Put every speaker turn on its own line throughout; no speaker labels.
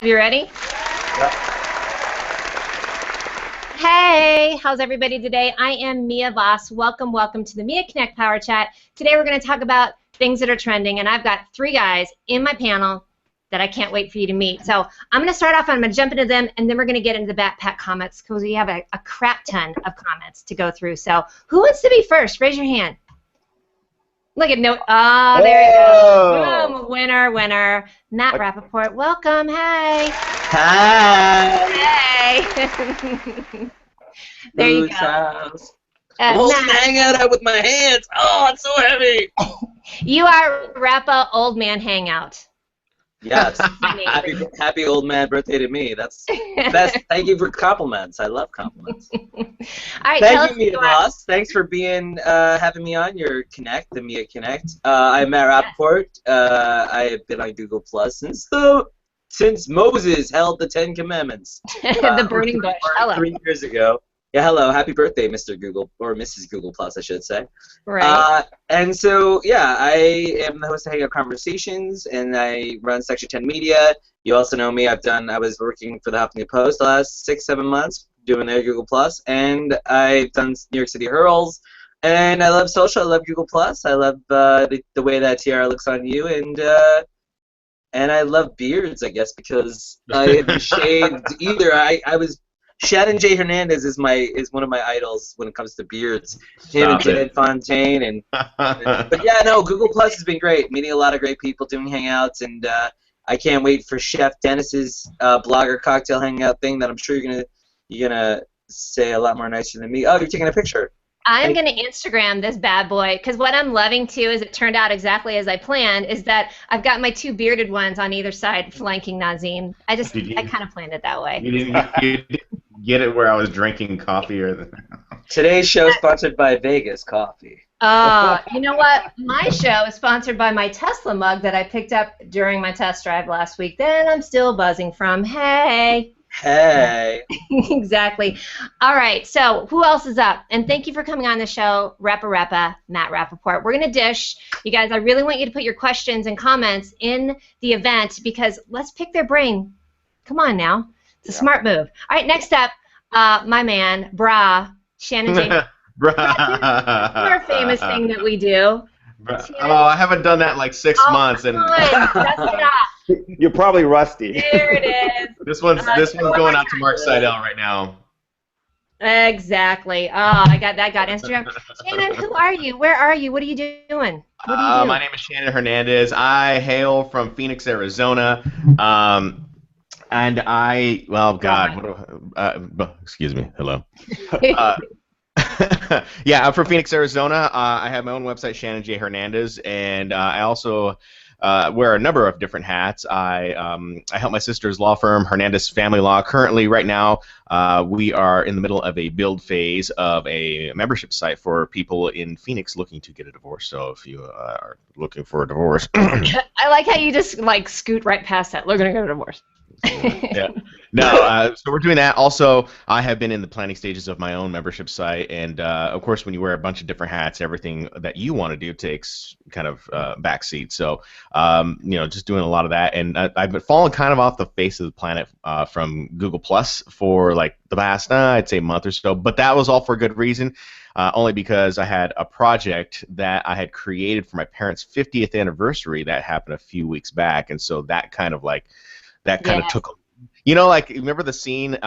You ready?
Yep.
Hey, how's everybody today? I am Mia Voss. Welcome to the Mia Connect Power Chat. Today we're going to talk about things that are trending, and I've got three guys in my panel that I can't wait for you to meet. So I'm going to start off, I'm going to jump into them, and then we're going to get into the backpack comments because we have a crap ton of comments to go through. So who wants to be first? Raise your hand. Look at there you go. Boom, winner. Matt Rappaport, welcome. Hey.
Hi.
Hey. There you go.
I'm holding the hangout out with my hands. Oh, it's so heavy.
You are Rappa Old Man Hangout.
Yes. happy old man birthday to me. That's best. Thank you for compliments. I love compliments.
All right,
Thank you, Mia Voss. Thanks for having me on your Connect, the Mia Connect. I'm Matt Rappaport. I have been on Google Plus since Moses held the 10 Commandments.
The burning bush. Hello.
3 years ago. Yeah, hello. Happy birthday, Mr. Google, or Mrs. Google Plus, I should say.
Right.
And so, yeah, I am the host of Hangout Conversations, and I run Section 10 Media. You also know me. I was working for the Huffington Post the last 6-7 months, doing their Google Plus, and I've done New York City Hurls, and I love social. I love Google Plus. I love the way that tiara looks on you, and I love beards, I guess, because I haven't shaved either. I was. Shannon J. Hernandez is one of my idols when it comes to beards. Him and Ted Fontaine but yeah, no, Google Plus has been great. Meeting a lot of great people, doing hangouts, and I can't wait for Chef Dennis's blogger cocktail hangout thing that I'm sure you're gonna say a lot more nicer than me. Oh, you're taking a picture.
I'm going to Instagram this bad boy because what I'm loving too is it turned out exactly as I planned. Is that I've got my two bearded ones on either side flanking Nazim. I kind of planned it that way.
You didn't get it where I was drinking coffee or.
Today's show is sponsored by Vegas Coffee.
You know what? My show is sponsored by my Tesla mug that I picked up during my test drive last week. That I'm still buzzing from. Hey. Exactly. All right, so who else is up? And thank you for coming on the show, Rappa, Matt Rappaport. We're going to dish. You guys, I really want you to put your questions and comments in the event because let's pick their brain. Come on now. It's a smart move. All right, next up, my man, Brah, Shannon J.
Brah.
Our famous thing that we do.
Oh, I haven't done that in like 6 months.
Come on. That's enough.
You're probably rusty.
There it is.
This one's going out to Mark Seydel right now.
Exactly. Oh, I got Instagram. Shannon, who are you? Where are you? What are you doing?
My name is Shannon Hernandez. I hail from Phoenix, Arizona. And excuse me. Hello. Yeah, I'm from Phoenix, Arizona. I have my own website, Shannon J. Hernandez, and I also wear a number of different hats. I help my sister's law firm, Hernandez Family Law. Currently, right now, we are in the middle of a build phase of a membership site for people in Phoenix looking to get a divorce. So if you are looking for a divorce.
I like how you just scoot right past that. Looking to get a divorce.
Yeah. No, so we're doing that. Also, I have been in the planning stages of my own membership site, and of course, when you wear a bunch of different hats, everything that you want to do takes kind of backseat. So, just doing a lot of that, and I've been falling kind of off the face of the planet from Google Plus for like the past, I'd say, month or so. But that was all for good reason. Only because I had a project that I had created for my parents' 50th anniversary that happened a few weeks back, and so that kind of took. Remember the scene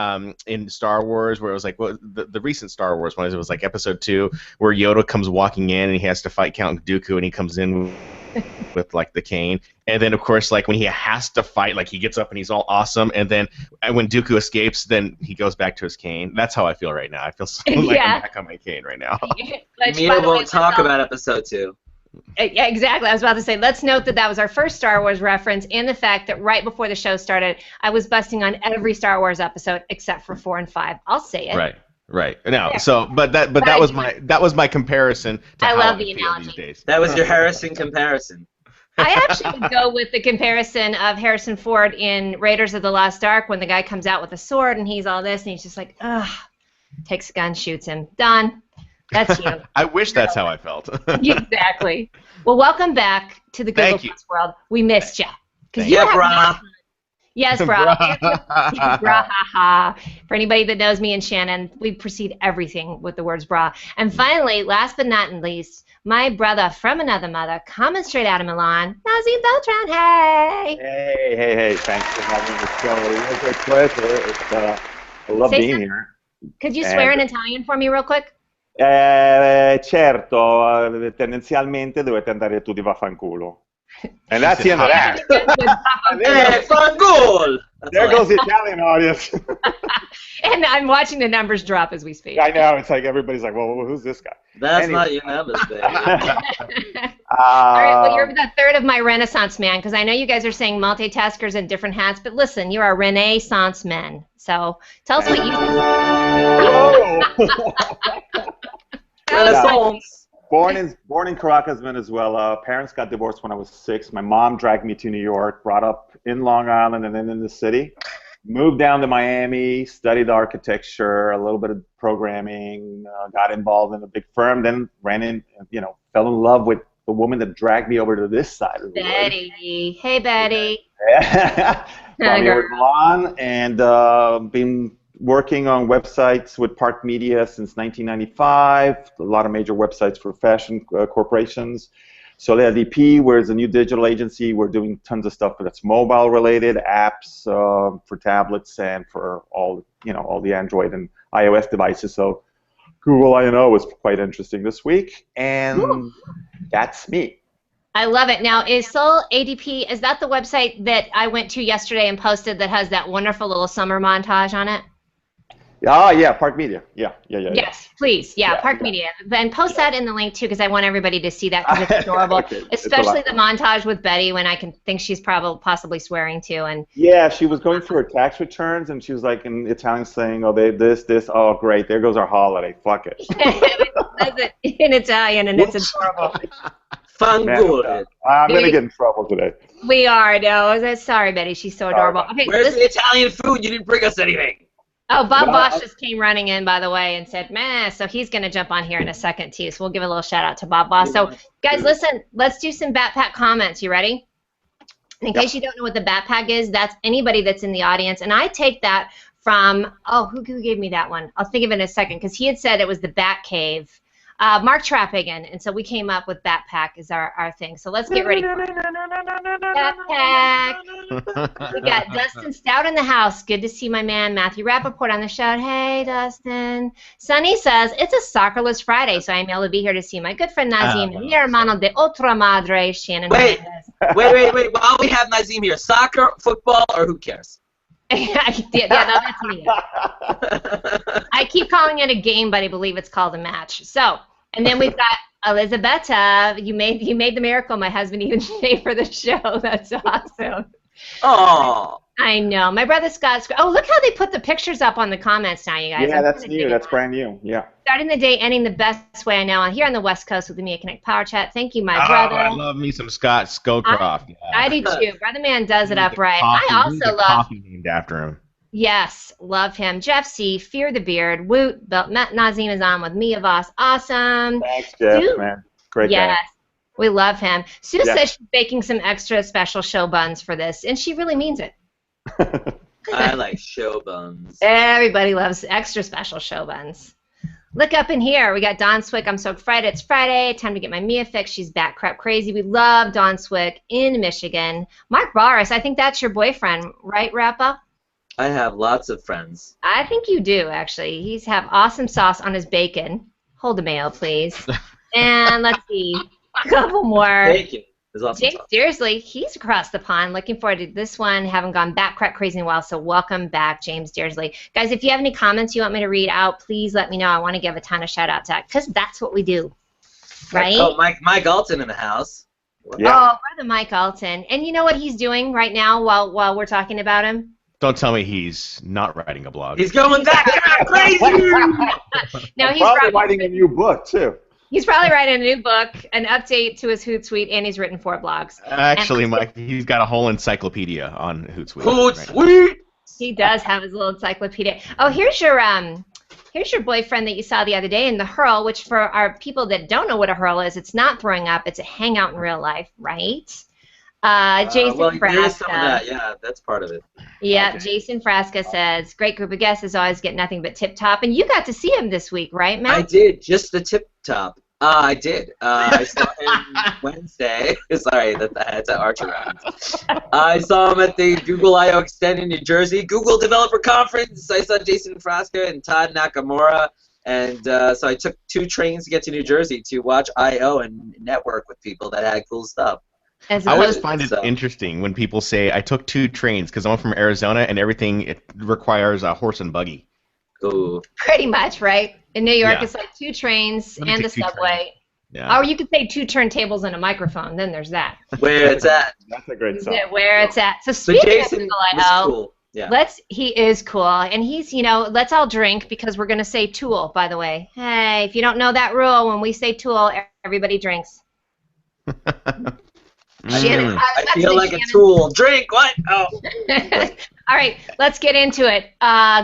in Star Wars where it was like, the recent Star Wars one, it was like Episode 2, where Yoda comes walking in and he has to fight Count Dooku, and he comes in with like the cane, and then of course when he has to fight, he gets up and he's all awesome, and then when Dooku escapes, then he goes back to his cane. That's how I feel right now. I feel I'm back on my cane right now.
Mia won't talk about Episode 2.
Yeah, exactly. I was about to say, let's note that was our first Star Wars reference, and the fact that right before the show started, I was busting on every Star Wars episode except for 4 and 5. I'll say it.
Right. No. So, that was my comparison to how
love
I
the
feel
analogy.
these days.
That was your Harrison comparison.
I actually would go with the comparison of Harrison Ford in Raiders of the Lost Ark when the guy comes out with a sword and he's all this and he's just like, ugh, takes a gun, shoots him, done. That's you.
I wish that's how I felt.
Exactly. Well, welcome back to the Google Plus world. We missed you.
Yeah, Brah.
Yes, Brah. Brah, ha, ha. For anybody that knows me and Shannon, we precede everything with the words brah. And finally, last but not least, my brother from another mother, coming straight out of Milan, Nazim Beltran. Hey!
Hey. Thanks for having the show. It's a pleasure. I love being here.
Could you swear in Italian for me real quick?
Certo, tendenzialmente dovete andare tutti vaffanculo. And that's the end of that.
Fangul!
There goes the Italian audience.
And I'm watching the numbers drop as we speak.
I know. It's like everybody's like, well, who's this guy?
That's not your numbers, baby.
All right, well, you're the third of my Renaissance man, because I know you guys are saying multitaskers and different hats, but listen, you're a Renaissance man. So tell us what you think.
Renaissance.
Born in Caracas, Venezuela. Parents got divorced when I was 6. My mom dragged me to New York, brought up in Long Island and then in the city. Moved down to Miami, studied architecture, a little bit of programming, got involved in a big firm, then fell in love with the woman that dragged me over to this side of the world.
Betty. Hey, Betty.
Brought me over to Milan, and been working on websites with Park Media since 1995, a lot of major websites for fashion corporations. Soleil DP, where it's a new digital agency. We're doing tons of stuff that's mobile related, apps for tablets and for all the Android and iOS devices. So Google I&O was quite interesting this week, and that's me.
I love it. Now, is Soul ADP, is that the website that I went to yesterday and posted that has that wonderful little summer montage on it?
Yeah, Park Media. Yeah.
Yes, please. Yeah, Park Media. And post that in the link, too, because I want everybody to see that, because it's adorable.
Okay.
Especially the montage with Betty when I can think she's possibly swearing, too. And
yeah, she was going through her tax returns, and she was like in Italian saying, oh, this, oh, great, there goes our holiday. Fuck it.
It says it in Italian, and it's adorable.
Fangul.
I'm going to get in trouble today.
We are, no. Sorry, Betty. She's so adorable. Okay,
where's the Italian food? You didn't bring us anything.
Oh, Bob Bosch just came running in, by the way, and said, meh, so he's going to jump on here in a second, too. So we'll give a little shout-out to Bob Bosch. So, guys, listen, let's do some Batpack comments. You ready? In case you don't know what the Batpack is, that's anybody that's in the audience. And I take that from, who gave me that one? I'll think of it in a second, because he had said it was the Bat Cave. Mark Trappigan, and so we came up with Batpack as our thing. So let's get ready. Batpack. We got Dustin Stout in the house. Good to see my man Matthew Rappaport on the show. Hey, Dustin. Sunny says, it's a soccerless Friday, so I'm able to be here to see my good friend Nazim, mi hermano de otra madre, Shannon.
Wait. While we have Nazim here, soccer, football, or who cares?
That's me. I keep calling it a game, but I believe it's called a match. So, and then we've got Elisabetta. You made the miracle. My husband even paid for the show. That's awesome.
Oh.
I know. My brother Scott. Oh, look how they put the pictures up on the comments now, you guys.
Yeah, that's new. That's brand new. Yeah.
Starting the day, ending the best way I know. Here on the West Coast with the Mia Connect Power Chat. Thank you, my brother.
I love me some Scott Scowcroft.
I do too. Brother man does it upright. I also love
coffee named after him.
Yes, love him. Jeff C. Fear the Beard. Woot. Nazim is on with Mia Voss. Awesome.
Thanks, Jeff, man. Great guy.
Yes. We love him. Sue says she's baking some extra special show buns for this, and she really means it.
I like show buns.
Everybody loves extra special show buns. Look up in here. We got Dawn Swick. I'm so Friday. It's Friday. Time to get my Mia fix. She's back crap crazy. We love Dawn Swick in Michigan. Mark Barrus, I think that's your boyfriend, right, Rappa?
I have lots of friends.
I think you do, actually. He's have awesome sauce on his bacon. Hold the mayo, please. And let's see. A couple more.
Bacon is awesome.
James Dearsley, he's across the pond. Looking forward to this one. Haven't gone back crap crazy in a while, so welcome back, James Dearsley. Guys, if you have any comments you want me to read out, please let me know. I want to give a ton of shout-outs out, because that's what we do, right?
Oh, Mike Allton in the house.
Yeah.
Oh, brother Mike Allton. And you know what he's doing right now while we're talking about him?
Don't tell me he's not writing a blog.
He's going back crazy.
No, he's
probably writing a new book too.
He's probably writing a new book, an update to his Hootsuite, and he's written 4 blogs.
Actually, Mike, he's got a whole encyclopedia on Hootsuite.
Hootsuite. Right,
he does have his little encyclopedia. Oh, here's your boyfriend that you saw the other day in the hurl, which for our people that don't know what a hurl is, it's not throwing up, it's a hangout in real life, right? Jason
well, there is some of
Frasca.
that. Yeah, that's part of it.
Yeah,
Okay.
Jason Frasca says, great group of guests, as always, get nothing but tip top. And you got to see him this week, right, Matt?
I did, just the tip top. I did. I saw him Wednesday. Sorry, that's an Archer reference. I saw him at the Google I/O Extend in New Jersey, Google Developer Conference. I saw Jason Frasca and Todd Nakamura, and so I took 2 trains to get to New Jersey to watch I/O and network with people that had cool stuff.
As
I always
opposed-
find it interesting when people say, I took 2 trains because I'm from Arizona and everything it requires a horse and buggy.
Ooh.
Pretty much, right? In New York,
Yeah.
it's like 2 trains
Let me
and a
take 2
subway.
trains. Yeah.
Or you could say 2 turntables and a microphone. Then there's that.
Where it's at.
That's a great
Is
song.
it where it's at? So
So
speaking
Jason
of
was
Google I/O,
cool. Yeah.
he is cool, and he's, let's all drink because we're gonna say Tool. By the way, hey, if you don't know that rule, when we say Tool, everybody drinks. Shannon,
I feel like a tool. Drink. What? Oh.
All right, let's get into it.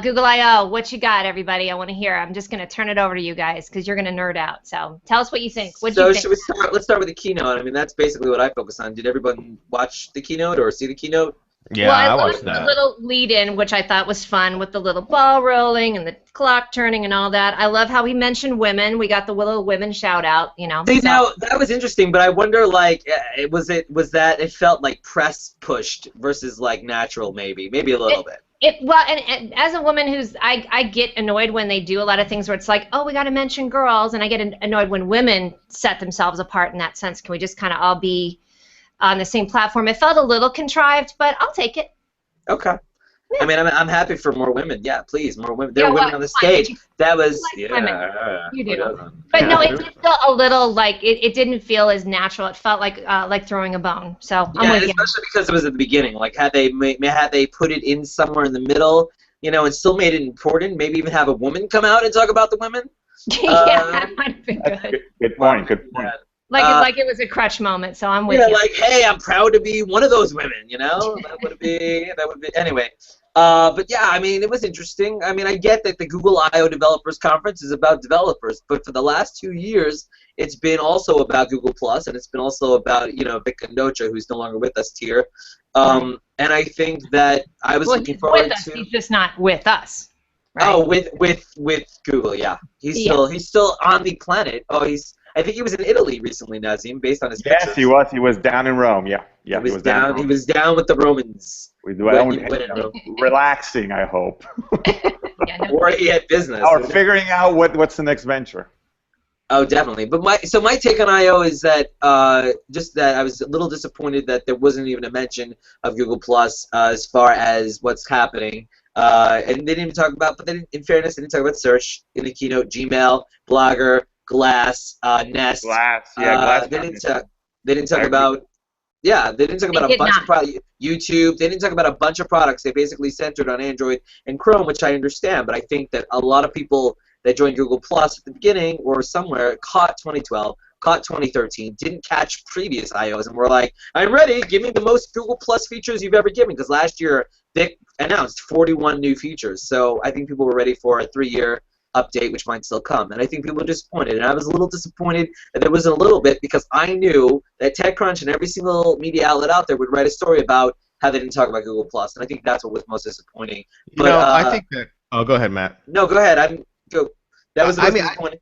Google I/O, what you got, everybody? I want to hear. I'm just going to turn it over to you guys because you're going to nerd out. So tell us what you think. What do you think?
Should we start? Let's start with the keynote. I mean, that's basically what I focus on. Did everyone watch the keynote or see the keynote?
Yeah,
well,
I
loved
watched
the
that.
little lead-in, which I thought was fun, with the little ball rolling and the clock turning and all that. I love how he mentioned women. We got the little women shout-out,
See, now that was interesting, but I wonder, like, was that it felt like press pushed versus like natural, maybe a little bit.
And as a woman I get annoyed when they do a lot of things where it's like, oh, we got to mention girls, and I get annoyed when women set themselves apart in that sense. Can we just kind of all be on the same platform? It felt a little contrived, but I'll take it.
Okay.
Yeah.
I mean, I'm happy for more women. Yeah, please, more women. There
Yeah,
were women
well,
on the
fine.
stage. That was
You like women. You do.
who doesn't?
But no, it did feel a little like it didn't feel as natural. It felt like throwing a bone. So I'm
Yeah,
with you.
especially because it was at the beginning. Like, had they put it in somewhere in the middle, and still made it important, maybe even have a woman come out and talk about the women.
Yeah, that might have been
That's
good.
good point. Good point.
Like it was a crutch moment. So I'm with you.
Like, hey, I'm proud to be one of those women. That would be anyway. But yeah, I mean, it was interesting. I mean, I get that the Google I/O Developers Conference is about developers, but for the last 2 years, it's been also about Google Plus, and it's been also about Vic Condocha, who's no longer with us here. And I think that I was looking forward
with us.
to.
He's just not with us. Right?
Oh, with Google, yeah. He's still on the planet. Oh, I think he was in Italy recently, Nazim, based on his
Yes,
pictures.
he was. He was down in Rome. Yeah,
He was down. He was down with the Romans.
Relaxing, I hope.
Yeah, no.
Or he had business.
Or figuring out what's the next venture.
Oh, definitely. But my take on I/O is that just that I was a little disappointed that there wasn't even a mention of Google Plus as far as what's happening. And they didn't even talk about. But in fairness, they didn't talk about search in the keynote. Gmail, Blogger, Glass, Nest.
Glass, yeah, Glass.
They didn't talk about. Yeah, they didn't talk about a bunch of products. YouTube. They didn't talk about a bunch of products. They basically centered on Android and Chrome, which I understand. But I think that a lot of people that joined Google Plus at the beginning or somewhere caught 2012, caught 2013, didn't catch previous I/Os, and were like, I'm ready. Give me the most Google Plus features you've ever given. Because last year they announced 41 new features. So I think people were ready for a 3-year update, which might still come. And I think people were disappointed. And I was a little disappointed that there wasn't a little bit, because I knew that TechCrunch and every single media outlet out there would write a story about how they didn't talk about Google Plus. And I think that's what was most disappointing. But,
I think that. Oh, go ahead, Matt.
No, go ahead. That was the most disappointing.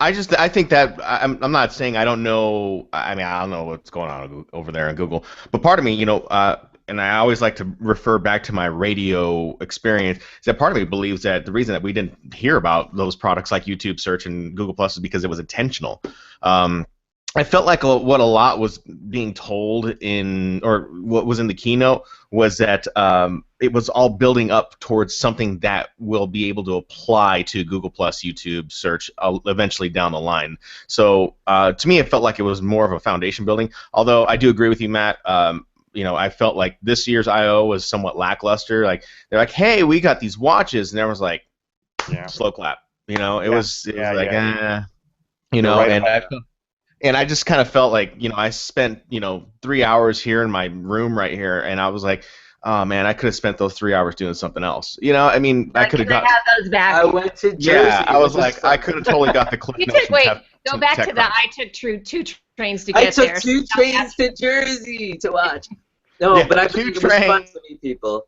I think that I'm not saying I don't know. I mean, I don't know what's going on over there in Google. But part of me, and I always like to refer back to my radio experience, is that part of me believes that the reason that we didn't hear about those products like YouTube Search and Google Plus is because it was intentional. I felt like what a lot was being told or what was in the keynote was that it was all building up towards something that will be able to apply to Google Plus, YouTube Search eventually down the line. So to me, it felt like it was more of a foundation building. Although I do agree with you, Matt. I felt like this year's I/O was somewhat lackluster. Like they're like, "Hey, we got these watches," and everyone's like, "Slow clap." It was like, and I just kind of felt like, I spent 3 hours here in my room right here, and I was like, oh man, I could have spent those 3 hours doing something else. I could have got.
Have those back.
I went to Jersey.
Yeah, I was like, I could have totally got the clip notes.
Go back to the I took two trains to get there.
I took 2 trains to Jersey to watch. No,
Yeah,
but I
2
think it was fun
trains.
to meet people.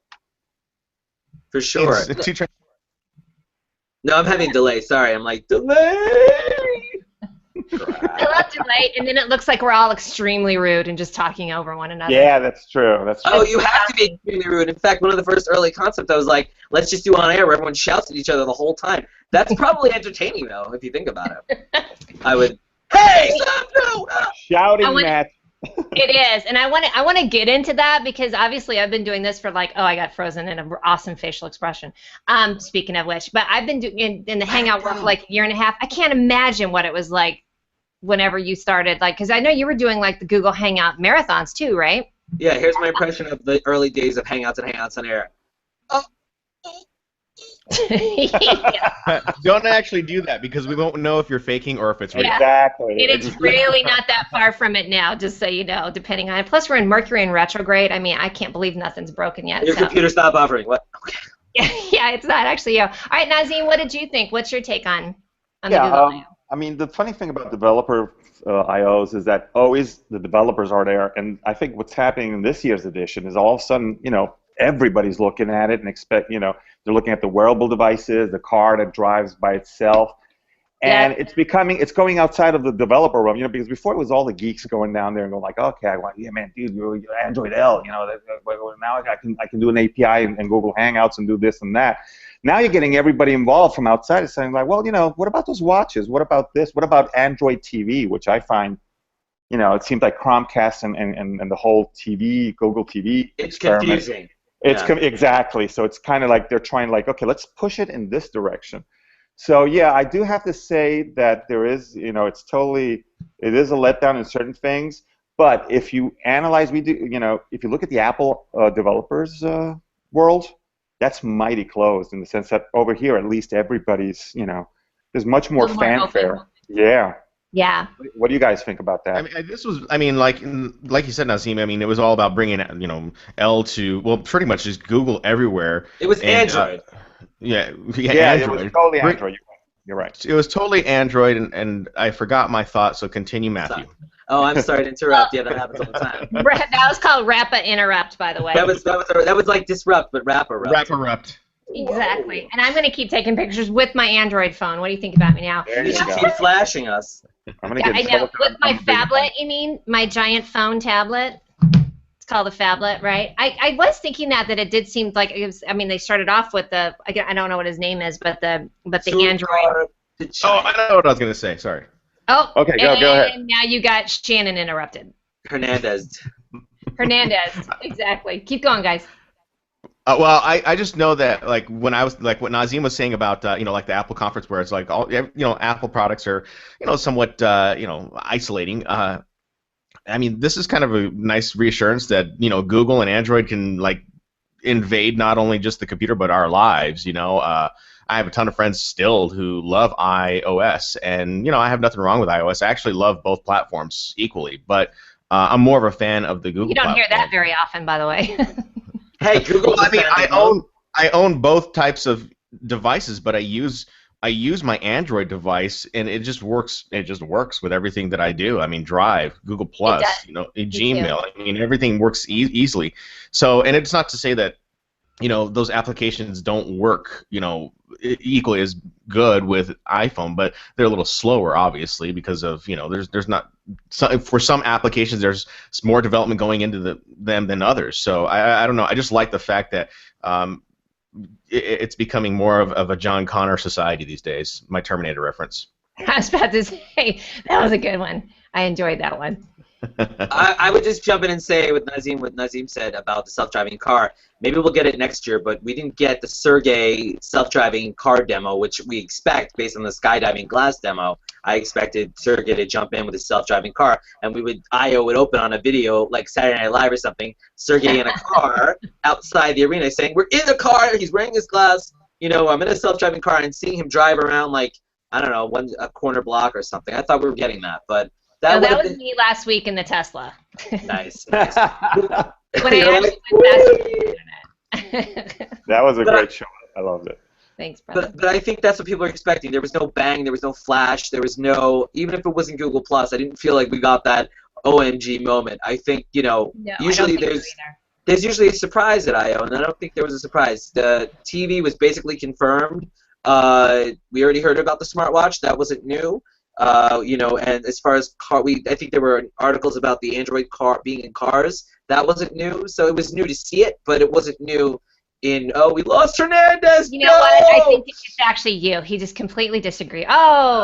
For sure.
It's 2 trains.
No, I'm having delay. Sorry, I'm like, delay!
I love delay, and then it looks like we're all extremely rude and just talking over one another.
Yeah, that's true. That's true.
Oh, you have to be extremely rude. In fact, one of the first early concepts, I was like, let's just do on air where everyone shouts at each other the whole time. That's probably entertaining, though, if you think about it. I would, hey, stop, no!
Shouting match.
It is, and I want to get into that because obviously I've been doing this for like, oh, I got frozen in an awesome facial expression. Speaking of which, but I've been doing in the Hangout work for like a year and a half. I can't imagine what it was like whenever you started, like, because I know you were doing like the Google Hangout marathons too, right?
Yeah, here's my impression of the early days of Hangouts and Hangouts on air. Oh.
Don't actually do that because we won't know if you're faking or if it's real.
Yeah.
Exactly.
It is really not that far from it now, just so you know, depending on it. Plus, we're in Mercury in retrograde. I mean, I can't believe nothing's broken yet.
Your computer stopped buffering. What? Okay.
Yeah, it's not actually you. All right, Nazim, what did you think? What's your take on the Google I/O?
I mean, the funny thing about developer IOs is that always the developers are there, and I think what's happening in this year's edition is all of a sudden, everybody's looking at it and they're looking at the wearable devices, the car that drives by itself, and it's going outside of the developer realm, because before it was all the geeks going down there and going like, okay, dude, Android L, now I can do an API and Google Hangouts and do this and that. Now you're getting everybody involved from outside and saying like, well, what about those watches? What about this? What about Android TV, which I find, it seems like Chromecast and the whole TV, Google TV
It's
experiment.
confusing.
Exactly. So it's kind of like they're trying like, okay, let's push it in this direction. So yeah, I do have to say that there is, it is a letdown in certain things. But if you analyze, if you look at the Apple developers world, that's mighty closed in the sense that over here, at least everybody's, there's much more fanfare. Yeah.
Yeah.
What do you guys think about that?
Like you said, Nazim. It was all about bringing, L to pretty much just Google everywhere.
It was Android.
Android.
It was totally Android. You're right.
It was totally Android, and I forgot my thought. So continue, Matthew.
Oh, I'm sorry to interrupt. Yeah, that happens all the time.
That was called Rappa Interrupt, by the way.
That was like disrupt, but Rappa.
Rappa.
Exactly. Whoa. And I'm going to keep taking pictures with my Android phone. What do you think about me now?
You should keep flashing us.
I'm gonna get
I know. With my phablet, you mean? My giant phone tablet? It's called a phablet, right? I was thinking that it did seem like it was, they started off with I don't know what his name is, but the Android.
Oh, I know what I was going to say. Sorry.
Oh,
okay, go ahead.
And now you got Shannon interrupted.
Hernandez,
exactly. Keep going, guys.
Well, I just know that like when I was like what Nazim was saying about like the Apple conference where it's like all Apple products are somewhat isolating. This is kind of a nice reassurance that Google and Android can like invade not only just the computer but our lives. I have a ton of friends still who love iOS, and I have nothing wrong with iOS. I actually love both platforms equally, but I'm more of a fan of the Google.
You don't
platform.
hear that very often, by the way.
Hey, Google.
I own both types of devices, but I use my Android device, and it just works. It just works with everything that I do. Drive, Google Plus, Gmail. Everything works easily. So, and it's not to say that those applications don't work equally as good with iPhone, but they're a little slower, obviously, because of there's not for some applications there's more development going into them than others. So I don't know. I just like the fact that it's becoming more of a John Connor society these days. My Terminator reference.
I was about to say that was a good one. I enjoyed that one.
I would just jump in and say what Nazim said about the self-driving car. Maybe we'll get it next year, but we didn't get the Sergey self-driving car demo, which we expect based on the skydiving glass demo. I expected Sergey to jump in with a self-driving car, and I/O would open on a video like Saturday Night Live or something. Sergey in a car outside the arena saying, "We're in the car." He's wearing his glass. I'm in a self-driving car, and seeing him drive around like I don't know, a corner block or something. I thought we were getting that, but.
That was me last week in the Tesla.
Nice.
When I actually went faster than the internet.
That was a great show. I loved it.
Thanks, brother.
But I think that's what people are expecting. There was no bang, there was no flash, there was no, even if it wasn't Google Plus, I didn't feel like we got that OMG moment. I think, usually there's usually a surprise at I/O, and I don't think there was a surprise. The TV was basically confirmed. We already heard about the smartwatch. That wasn't new. And as far as I think there were articles about the Android car being in cars. That wasn't new. So it was new to see it, but it wasn't new we lost Hernandez.
You know what? I think it's actually you. He just completely disagreed.
No,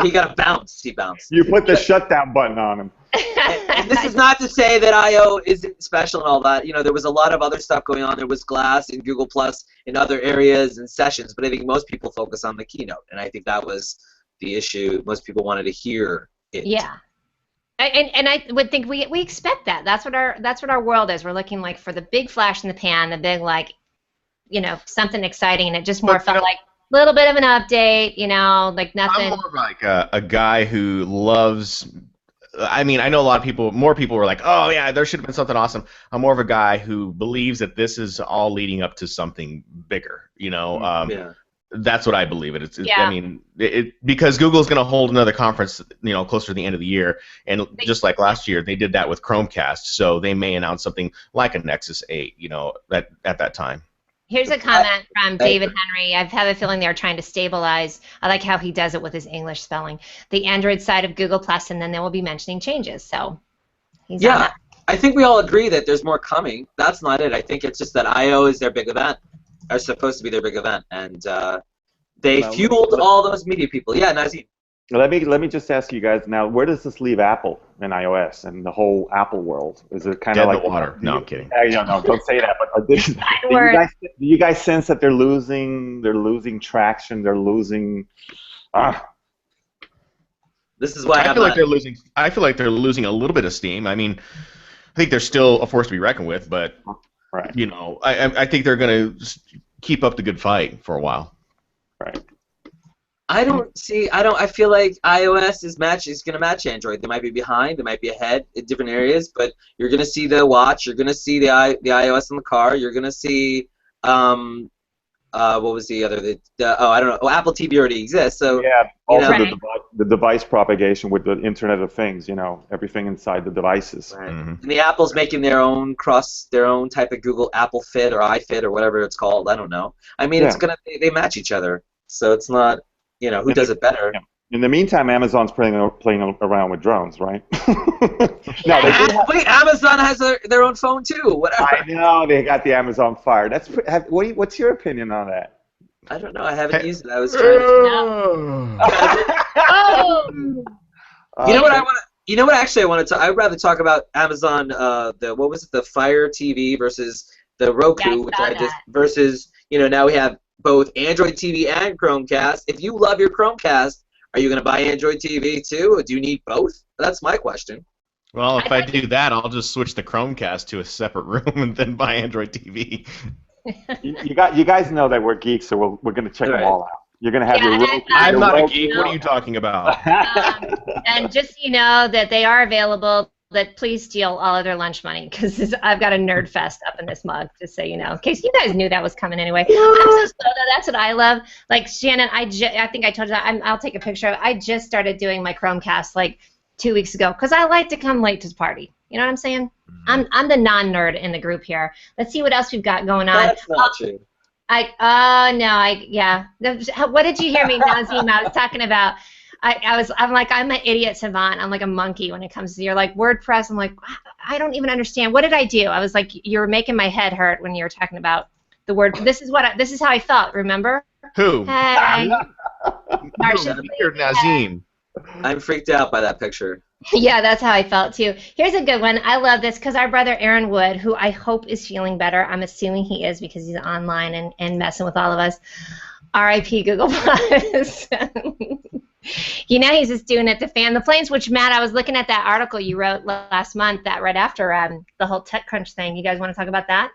he got a bounce. He bounced.
You put the shutdown button on him.
And this is not to say that I/O isn't special and all that. There was a lot of other stuff going on. There was Glass and Google Plus in other areas and sessions, but I think most people focus on the keynote, and I think that was the issue. Most people wanted to hear it.
Yeah. And I would think we expect that. That's what our world is. We're looking like for the big flash in the pan, the big something exciting, and it just more felt like a little bit of an update, like nothing.
I'm more like a guy who loves. I mean, I know a lot of more people were like, oh yeah, there should have been something awesome. I'm more of a guy who believes that this is all leading up to something bigger.
Yeah.
That's what I believe I mean, because Google's going to hold another conference, closer to the end of the year, and just like last year, they did that with Chromecast, so they may announce something like a Nexus 8, at that time.
Here's a comment from David Henry. I have a feeling they're trying to stabilize. I like how he does it with his English spelling. The Android side of Google Plus, and then they will be mentioning changes. So, he's on that.
I think we all agree that there's more coming. That's not it. I think it's just that I/O is their big event. Are supposed to be their big event, and they fueled all those media people. Yeah, Nazim.
Let me just ask you guys now, where does this leave Apple and iOS and the whole Apple world? Is it kind of like
water? No, I'm kidding.
No, don't say that. But do you guys sense that they're losing traction? They're losing.
This is why
I feel like they're losing. I feel like they're losing a little bit of steam. I mean, I think they're still a force to be reckoned with, but.
Right.
I think they're going to keep up the good fight for a while.
Right.
I feel like iOS is going to match Android. They might be behind, they might be ahead in different areas, but you're going to see the watch, you're going to see the iOS in the car, you're going to see what was the other? I don't know. Well, Apple TV already exists, so
yeah. Also, the device propagation with the Internet of Things. Everything inside the devices.
Right. Mm-hmm. And the Apple's making their own type of Google Apple Fit or iFit or whatever it's called. I don't know. I mean, they match each other, so it's not who does it better. Yeah.
In the meantime, Amazon's playing around with drones, right?
Wait, Amazon has their own phone too. Whatever.
I know they got the Amazon Fire. What's your opinion on that?
I don't know. I haven't used it. I was trying to. You know what? Actually, I want to. I'd rather talk about Amazon. The Fire TV versus the Roku, versus now we have both Android TV and Chromecast. If you love your Chromecast, are you going to buy Android TV too, or do you need both? That's my question.
Well, if I do that, I'll just switch the Chromecast to a separate room and then buy Android TV.
You guys know that we're geeks, so we're going to check them all out. You're going to have your room.
I'm not a geek. What are you talking about?
And just so you know that they are available, that please steal all of their lunch money, because I've got a nerd fest up in this mug, just so you know, in case you guys knew that was coming anyway. I'm so slow, though. That's what I love. Like, Shannon, I think I told you that. I'll take a picture of it. I just started doing my Chromecast like 2 weeks ago, because I like to come late to the party. You know what I'm saying? I'm the non-nerd in the group here. Let's see what else we've got going on.
That's not true.
What did you hear me, Nazim? I was talking about. I'm an idiot savant. I'm like a monkey when it comes to your WordPress. I'm like, I don't even understand. What did I do? I was like, you were making my head hurt when you were talking about the word. This is how I felt. Remember?
Who?
Hey.
Nazim.
I'm freaked out by that picture.
Yeah, that's how I felt too. Here's a good one. I love this because our brother Aaron Wood, who I hope is feeling better. I'm assuming he is because he's online and messing with all of us. R.I.P. Google Plus. He's just doing it to fan the flames, which, Matt, I was looking at that article you wrote last month, that right after the whole TechCrunch thing. You guys want to talk about that?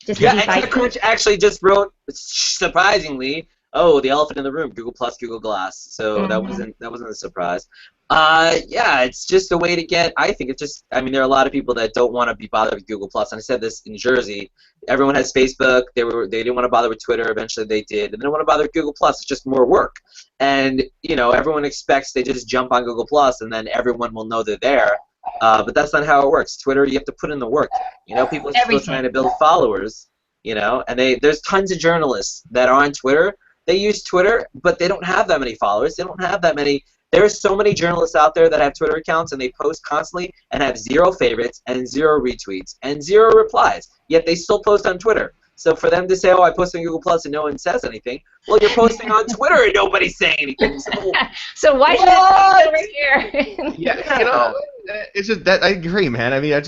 And TechCrunch actually just wrote, surprisingly, the elephant in the room, Google Plus, Google Glass. So that wasn't a surprise. Yeah, it's just a way to get, I think it's just, I mean, there are a lot of people that don't want to be bothered with Google+, and I said this in Jersey. Everyone has Facebook, they didn't want to bother with Twitter, eventually they did, and they don't want to bother with Google+, it's just more work. And, you know, everyone expects they just jump on Google+, and then everyone will know they're there, but that's not how it works. Twitter, you have to put in the work. You know, people are still trying to build followers, you know, and there's tons of journalists that are on Twitter. They use Twitter, but they don't have that many followers. They don't have that many. There are so many journalists out there that have Twitter accounts and they post constantly and have 0 favorites and 0 retweets and 0 replies, yet they still post on Twitter. So for them to say, oh, I post on Google Plus and no one says anything, well, you're posting on Twitter and nobody's saying anything.
So why should it be over here?
Yeah, you know, it's just that I agree, man. I mean,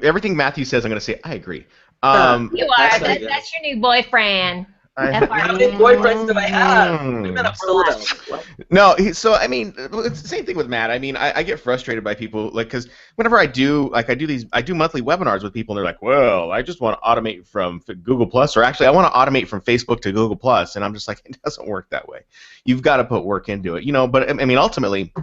everything Matthew says, I'm going to say I agree.
You are. That's your new boyfriend.
How many boyfriends do I have? Women are full.
No, so I mean, it's the same thing with Matt. I mean, I get frustrated by people, like, because whenever I do monthly webinars with people, and they're like, well, I just want to automate from Google Plus, or actually, I want to automate from Facebook to Google Plus, and I'm just like, it doesn't work that way. You've got to put work into it, you know. But I mean, ultimately,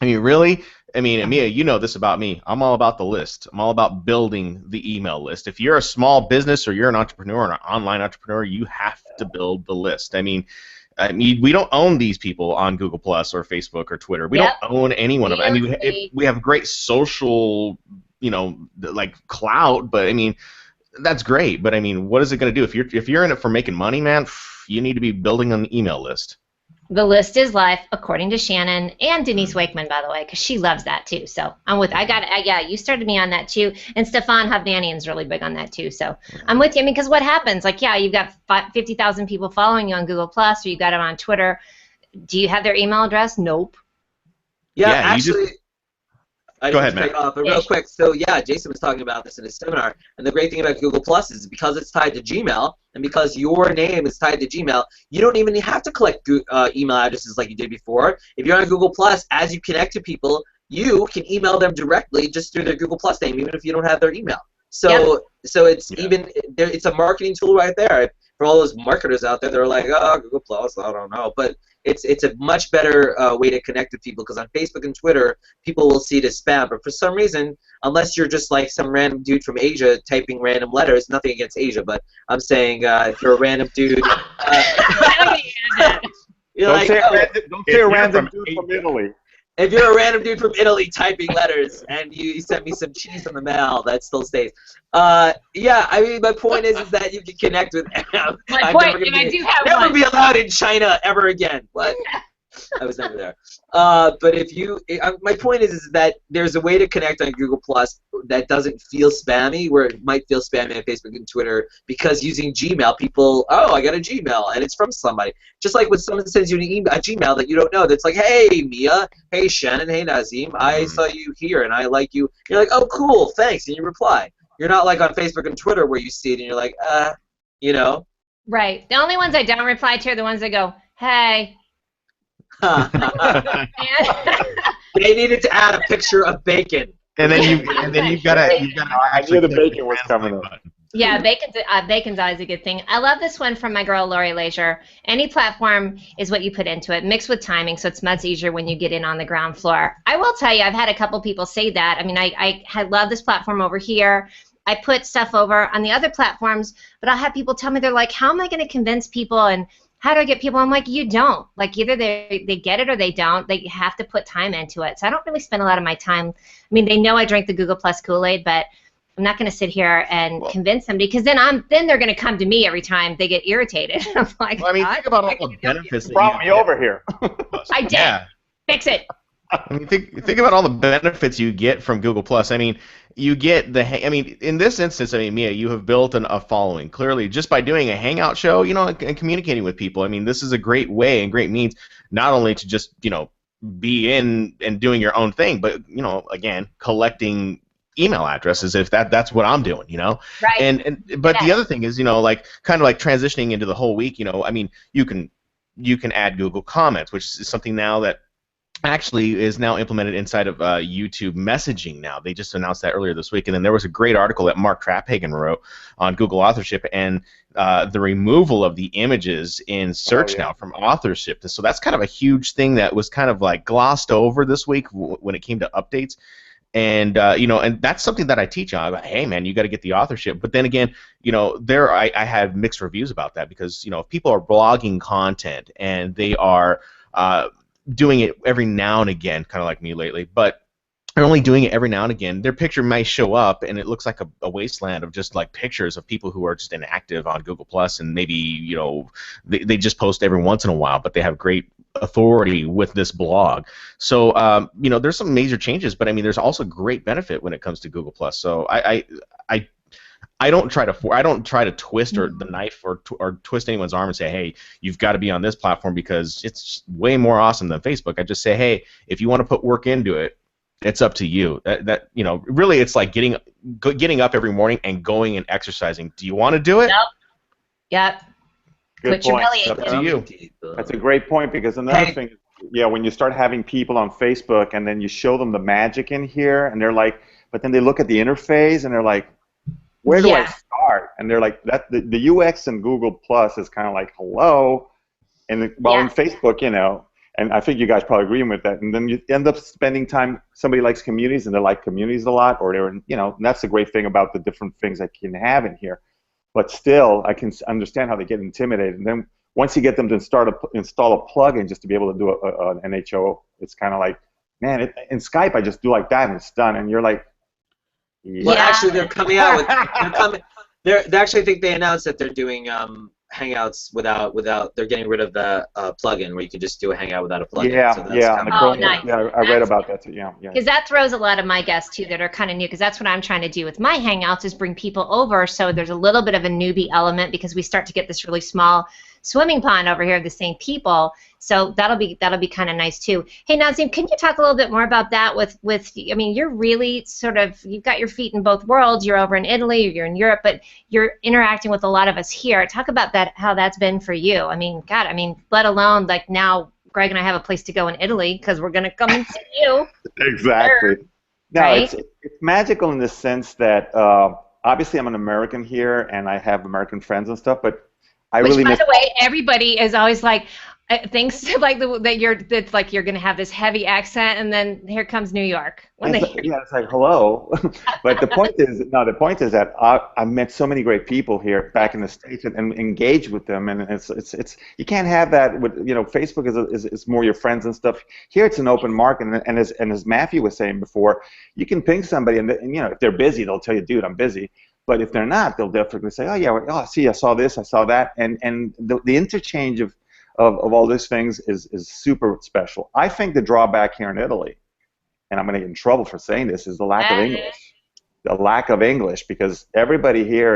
I mean, really. I mean, Mia, you know this about me. I'm all about the list. I'm all about building the email list. If you're a small business or you're an entrepreneur or an online entrepreneur, you have to build the list. I mean, we don't own these people on Google Plus or Facebook or Twitter. We don't own any one of them. I mean, we have great social, you know, like clout, but I mean, that's great. But I mean, what is it going to do if you're in it for making money, man? You need to be building an email list.
The list is life, according to Shannon and Denise Wakeman, by the way, because she loves that too. So I'm with. Yeah, you started me on that too, and Stefan Hovnanian's really big on that too. So I'm with you. I mean, because what happens? Like, yeah, you've got 50,000 people following you on Google Plus, or you got it on Twitter. Do you have their email address? Nope.
Yeah, actually.
Go ahead, Matt.
But real quick, so yeah, Jason was talking about this in his seminar, and the great thing about Google Plus is because it's tied to Gmail, and because your name is tied to Gmail, you don't even have to collect email addresses like you did before. If you're on Google Plus, as you connect to people, you can email them directly just through their Google Plus name, even if you don't have their email. So it's it's a marketing tool right there. For all those marketers out there, they're like, oh, Google Plus, I don't know, but it's a much better way to connect with people, because on Facebook and Twitter, people will see it as spam. But for some reason, unless you're just like some random dude from Asia typing random letters, nothing against Asia, but I'm saying if you're a random dude,
don't say a random dude from Italy.
If you're a random dude from Italy typing letters and you sent me some cheese in the mail, that still stays. Yeah, I mean, my point is that you can connect with them.
My point, and I do have one.
Never be allowed in China ever again. What? I was never there. But if you, my point is that there's a way to connect on Google Plus that doesn't feel spammy, where it might feel spammy on Facebook and Twitter, because using Gmail, people, oh, I got a Gmail, and it's from somebody. Just like when someone sends you an email, a Gmail that you don't know, that's like, hey, Mia, hey, Shannon, hey, Nazim, I saw you here, and I like you. You're like, oh, cool, thanks, and you reply. You're not like on Facebook and Twitter where you see it, and you're like, you know.
Right. The only ones I don't reply to are the ones that go, hey.
They needed to add a picture of bacon.
And then you've got to
I knew the bacon was coming up.
Yeah, bacon's always a good thing. I love this one from my girl Laurie Laizure. Any platform is what you put into it, mixed with timing, so it's much easier when you get in on the ground floor. I will tell you, I've had a couple people say that. I mean, I love this platform over here. I put stuff over on the other platforms, but I'll have people tell me, they're like, how am I going to convince people, and how do I get people? I'm like, you don't. Like, either they get it or they don't. They have to put time into it. So I don't really spend a lot of my time. I mean, they know I drink the Google Plus Kool-Aid, but I'm not going to sit here and convince somebody, because then they're going to come to me every time they get irritated. I'm like,
well, I mean, think about all the benefits.
Brought me over here.
I did. Yeah. Fix it.
I mean, think about all the benefits you get from Google Plus. I mean, you get in this instance, I mean, Mia, you have built a following clearly just by doing a Hangout show, you know, and communicating with people. I mean, this is a great way and great means not only to just, you know, be in and doing your own thing, but, you know, again, collecting email addresses, if that's what I'm doing, you know.
Right.
But the other thing is, you know, like kind of like transitioning into the whole week, you know, I mean, you can add Google Comments, which is something now that actually is now implemented inside of YouTube messaging now. They just announced that earlier this week. And then there was a great article that Mark Rappaport wrote on Google authorship and the removal of the images in search now from authorship. So that's kind of a huge thing that was kind of like glossed over this week when it came to updates. And and that's something that I teach on. I'm like, hey man, you got to get the authorship. But then again, I had mixed reviews about that because if people are blogging content and they are doing it every now and again, kind of like me lately, but they're only doing it every now and again, their picture may show up and it looks like a wasteland of just like pictures of people who are just inactive on Google Plus, and maybe they just post every once in a while, but they have great authority with this blog. So there's some major changes, but I mean there's also great benefit when it comes to Google Plus. So I don't try to twist the knife or twist anyone's arm and say, hey, you've got to be on this platform because it's way more awesome than Facebook. I just say, hey, if you want to put work into it, it's up to you. Really, it's like getting up every morning and going and exercising. Do you want to do it?
Yep.
Good point.
It's up to you.
That's a great point because another thing, when you start having people on Facebook and then you show them the magic in here and they're like, but then they look at the interface and they're like, where do I start? And they're like, the UX in Google Plus is kind of like, hello, and in Facebook, and I think you guys probably agree with that. And then you end up spending time. Somebody likes communities, and they like communities a lot, or and that's the great thing about the different things that you can have in here. But still, I can understand how they get intimidated. And then once you get them to install a plugin just to be able to do an NHO, it's kind of like, man, in Skype I just do like that and it's done. And you're like,
well, actually, they're coming out with. They actually think they announced that they're doing Hangouts without. They're getting rid of the plugin where you can just do a Hangout without a plugin.
Yeah,
so
nice.
Yeah, I read about that too. Yeah.
Because that throws a lot of my guests too that are kind of new. Because that's what I'm trying to do with my Hangouts is bring people over. So there's a little bit of a newbie element because we start to get this really small swimming pond over here of the same people. So that'll be kind of nice too. Hey Nazim, can you talk a little bit more about that with I mean, you're really you've got your feet in both worlds. You're over in Italy, you're in Europe, but you're interacting with a lot of us here. Talk about that, how that's been for you. I mean, God, let alone like now Greg and I have a place to go in Italy because we're gonna come and see you.
Exactly. No,
right?
it's magical in the sense that obviously I'm an American here and I have American friends and stuff, but I really miss.
By the way, everybody is always like, thinks like that's like you're gonna have this heavy accent, and then here comes New York.
It's like hello, but the point is that I met so many great people here back in the States and engaged with them, and it's you can't have that with Facebook is more your friends and stuff. Here it's an open market, and as Matthew was saying before, you can ping somebody and if they're busy they'll tell you, dude, I'm busy. But if they're not, they'll definitely say, oh yeah, see, I saw this, I saw that, and the interchange of all these things is super special. I think the drawback here in Italy, and I'm going to get in trouble for saying this, is the lack of English. The lack of English, because everybody here,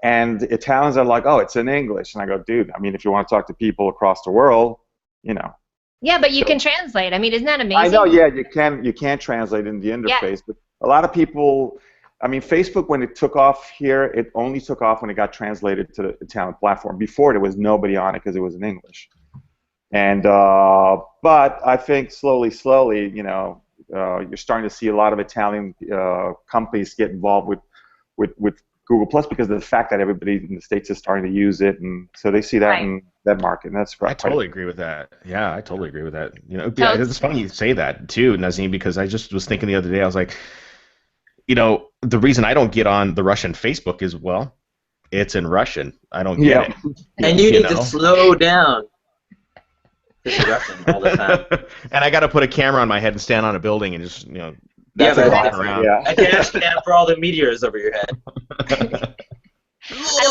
and Italians are like, oh, it's in English, and I go, dude, I mean, if you want to talk to people across the world,
Yeah, but you can translate. I mean, isn't that amazing?
I know, yeah, you can translate in the interface, but a lot of people. I mean, Facebook, when it took off here, it only took off when it got translated to the Italian platform. Before, there was nobody on it because it was in English. And but I think slowly, you're starting to see a lot of Italian companies get involved with Google Plus because of the fact that everybody in the States is starting to use it, and so they see that in that market. And that's right.
I totally agree with that. Yeah, I totally agree with that. It's funny you say that too, Nazim, because I just was thinking the other day, I was like, the reason I don't get on the Russian Facebook is, well, it's in Russian. I don't get it.
And you need to slow down. It's Russian all the time.
And I got to put a camera on my head and stand on a building and just,
that's
around.
Yeah. I can't stand for all the meteors over your head.
I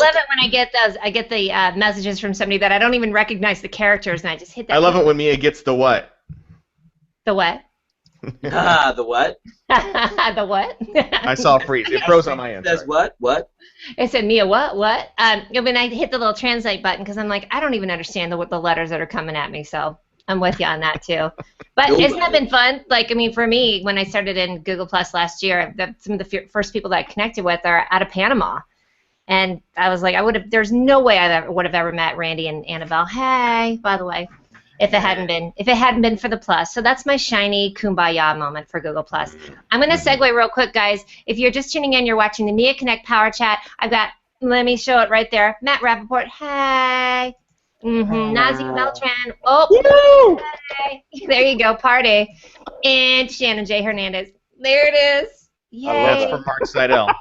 love it when I get the messages from somebody that I don't even recognize the characters, and I just hit that.
I love it when Mia gets the what?
The what?
The what?
The what?
I saw a freeze. It froze on my end.
Says what? What?
It said, Mia, what? When I hit the little translate button, because I'm like, I don't even understand the letters that are coming at me, so I'm with you on that, too. But isn't that been fun? Like, I mean, for me, when I started in Google Plus last year, some of the first people that I connected with are out of Panama. And I was like, there's no way I would have ever met Randy and Annabelle. Hey, by the way. if it hadn't been for the plus. So that's my shiny kumbaya moment for Google Plus. I'm going to segue real quick, guys. If you're just tuning in, you're watching the Mia Connect Power Chat. I've got, let me show it right there. Matt Rappaport, hey. Nazim Beltran, hey. There you go, party. And Shannon J. Hernandez. There it is. Yay.
That's from Mark Seydel.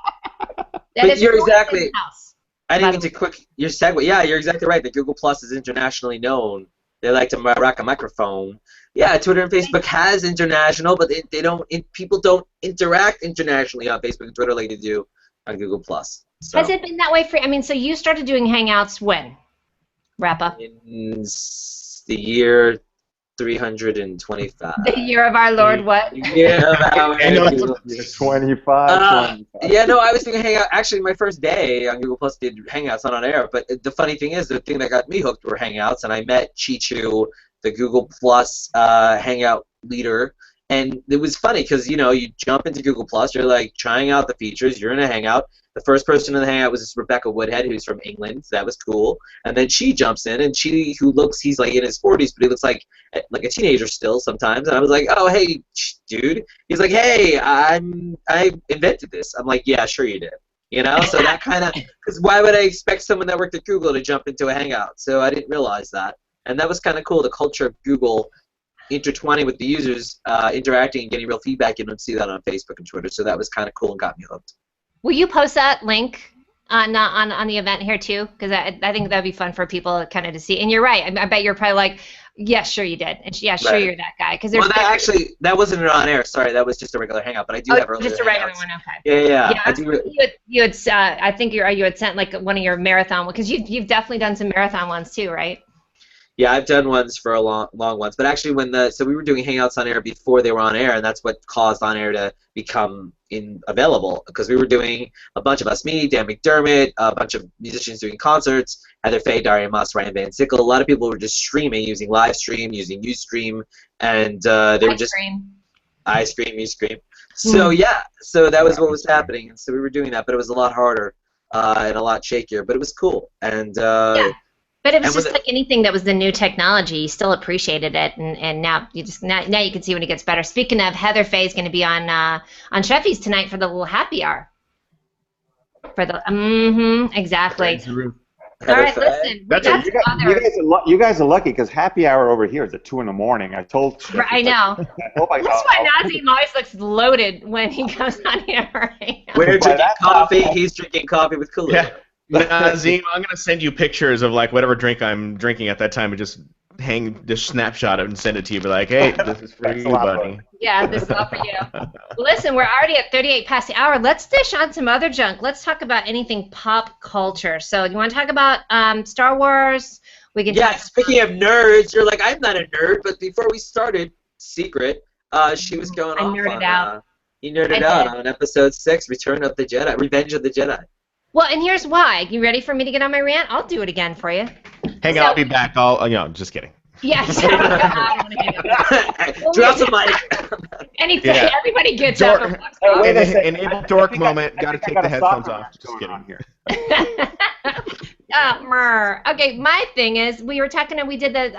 But you're exactly.
House.
I didn't mean to quick your segue. Yeah, you're exactly right. The Google Plus is internationally known. They like to rock a microphone. Yeah, Twitter and Facebook has international, but they don't. People don't interact internationally on Facebook and Twitter like they do on Google Plus. So.
Has it been that way for? I mean, so you started doing Hangouts when? Rappa.
In the year 325.
The year of our Lord, what?
Yeah,
I know it's 25.
Yeah, no, I was doing Hangout. Actually, my first day on Google Plus did Hangouts not on air. But the funny thing is, the thing that got me hooked were Hangouts, and I met Chichu, the Google Plus Hangout leader. And it was funny because, you know, you jump into Google Plus, you're like trying out the features, you're in a Hangout. The first person in the Hangout was this Rebecca Woodhead, who's from England, so that was cool. And then she jumps in, and he's like in his 40s, but he looks like a teenager still sometimes. And I was like, oh, hey, dude. He's like, hey, I invented this. I'm like, yeah, sure you did. You know, so that kind of, because why would I expect someone that worked at Google to jump into a Hangout? So I didn't realize that. And that was kind of cool, the culture of Google intertwining with the users, interacting and getting real feedback. You don't see that on Facebook and Twitter, so that was kind of cool and got me hooked.
Will you post that link on the event here too? Because I think that'd be fun for people kind of to see. And you're right. I bet you're probably like, yeah, sure you did. And yeah, sure you're that guy. Because
that wasn't on air. Sorry, that was just a regular Hangout. But I do have earlier
just a regular
Hangouts.
one. Okay.
Yeah.
I do. You had I think you had sent like one of your marathon ones because you've definitely done some marathon ones too, right?
Yeah, I've done ones for a long ones, but actually so we were doing Hangouts on air before they were on air, and that's what caused on air to become available, because we were doing a bunch of us, me, Dan McDermott, a bunch of musicians doing concerts, Heather Faye, Daria Moss, Ryan Van Sickle. A lot of people were just streaming, using live stream, using Ustream, and they were just iStream, Ustream. So yeah, so that was what was happening, and so we were doing that, but it was a lot harder and a lot shakier, but it was cool, and.
Yeah. But it was just like anything that was the new technology, you still appreciated it, and now you can see when it gets better. Speaking of, Heather Faye is going to be on Sheffy's tonight for the little happy hour. For the exactly. All right, listen.
You guys are lucky because happy hour over here is at 2 in the morning. I told.
I know. That's why Nazim always looks loaded when he comes on here. Right?
We're drinking coffee. He's drinking coffee with Kool-Aid.
Yeah. Nazim, I'm gonna send you pictures of like whatever drink I'm drinking at that time, and just hang this snapshot of it and send it to you. Be like, hey, this is for you, buddy.
Yeah, this is all for you. Listen, we're already at 38 past the hour. Let's dish on some other junk. Let's talk about anything pop culture. So, you want to talk about Star Wars? We can.
Yeah. Speaking of nerds, you're like, I'm not a nerd, but before we started, secret, she was going off on. You nerded out on episode 6, Return of the Jedi, Revenge of the Jedi.
Well, and here's why. You ready for me to get on my rant? I'll do it again for you.
I'll be back. Just kidding.
Yeah.
Drop the mic.
Anything. Yeah. Everybody gets up.
Enable dork moment. Got to take the headphones off. Just kidding. Here.
Okay, my thing is, we were talking and we did the,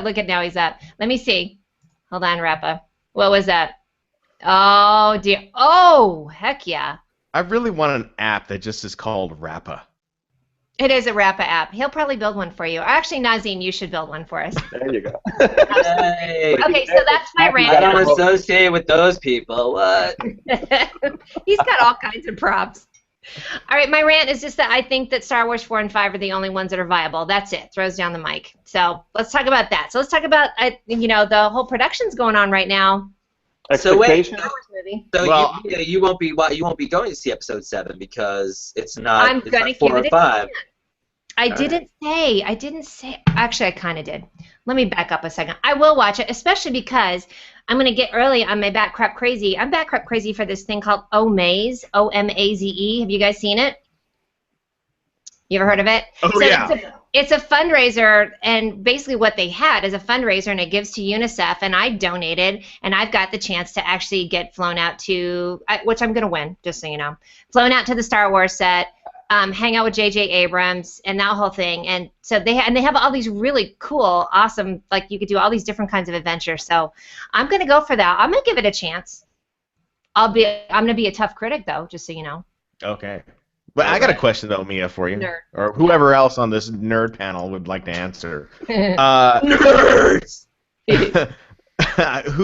look at now he's up. Let me see. Hold on, Rappa. What was that? Oh, dear. Oh, heck yeah.
I really want an app that just is called Rappa.
It is a Rappa app. He'll probably build one for you. Actually, Nazim, you should build one for us.
There you go.
Hey.
Okay, so that's my rant.
I don't associate with those people. What?
He's got all kinds of props. All right, my rant is just that I think that Star Wars 4 and 5 are the only ones that are viable. That's it. Throws down the mic. So let's talk about that. So let's talk about, the whole production's going on right now.
So wait,
so
you won't be going to see episode 7 because it's not.
I'm gonna
give 4 or 5.
I didn't say. Actually, I kind of did. Let me back up a second. I will watch it, especially because I'm gonna get early on my back crap crazy. I'm back crap crazy for this thing called Omaze, O-M-A-Z-E. Have you guys seen it? You ever heard of it?
Oh, yeah.
It's a fundraiser, and basically what they had is a fundraiser, and it gives to UNICEF, and I donated, and I've got the chance to actually get flown out to, which I'm going to win, just so you know, flown out to the Star Wars set, hang out with J.J. Abrams and that whole thing. And so they have all these really cool, awesome, like you could do all these different kinds of adventures. So I'm gonna go for that. I'm gonna give it a chance. I'm gonna be a tough critic though, just so you know.
Okay. But I got a question though, Mia, for you,
Nerd.
or whoever else on this nerd panel would like to answer.
Nerds.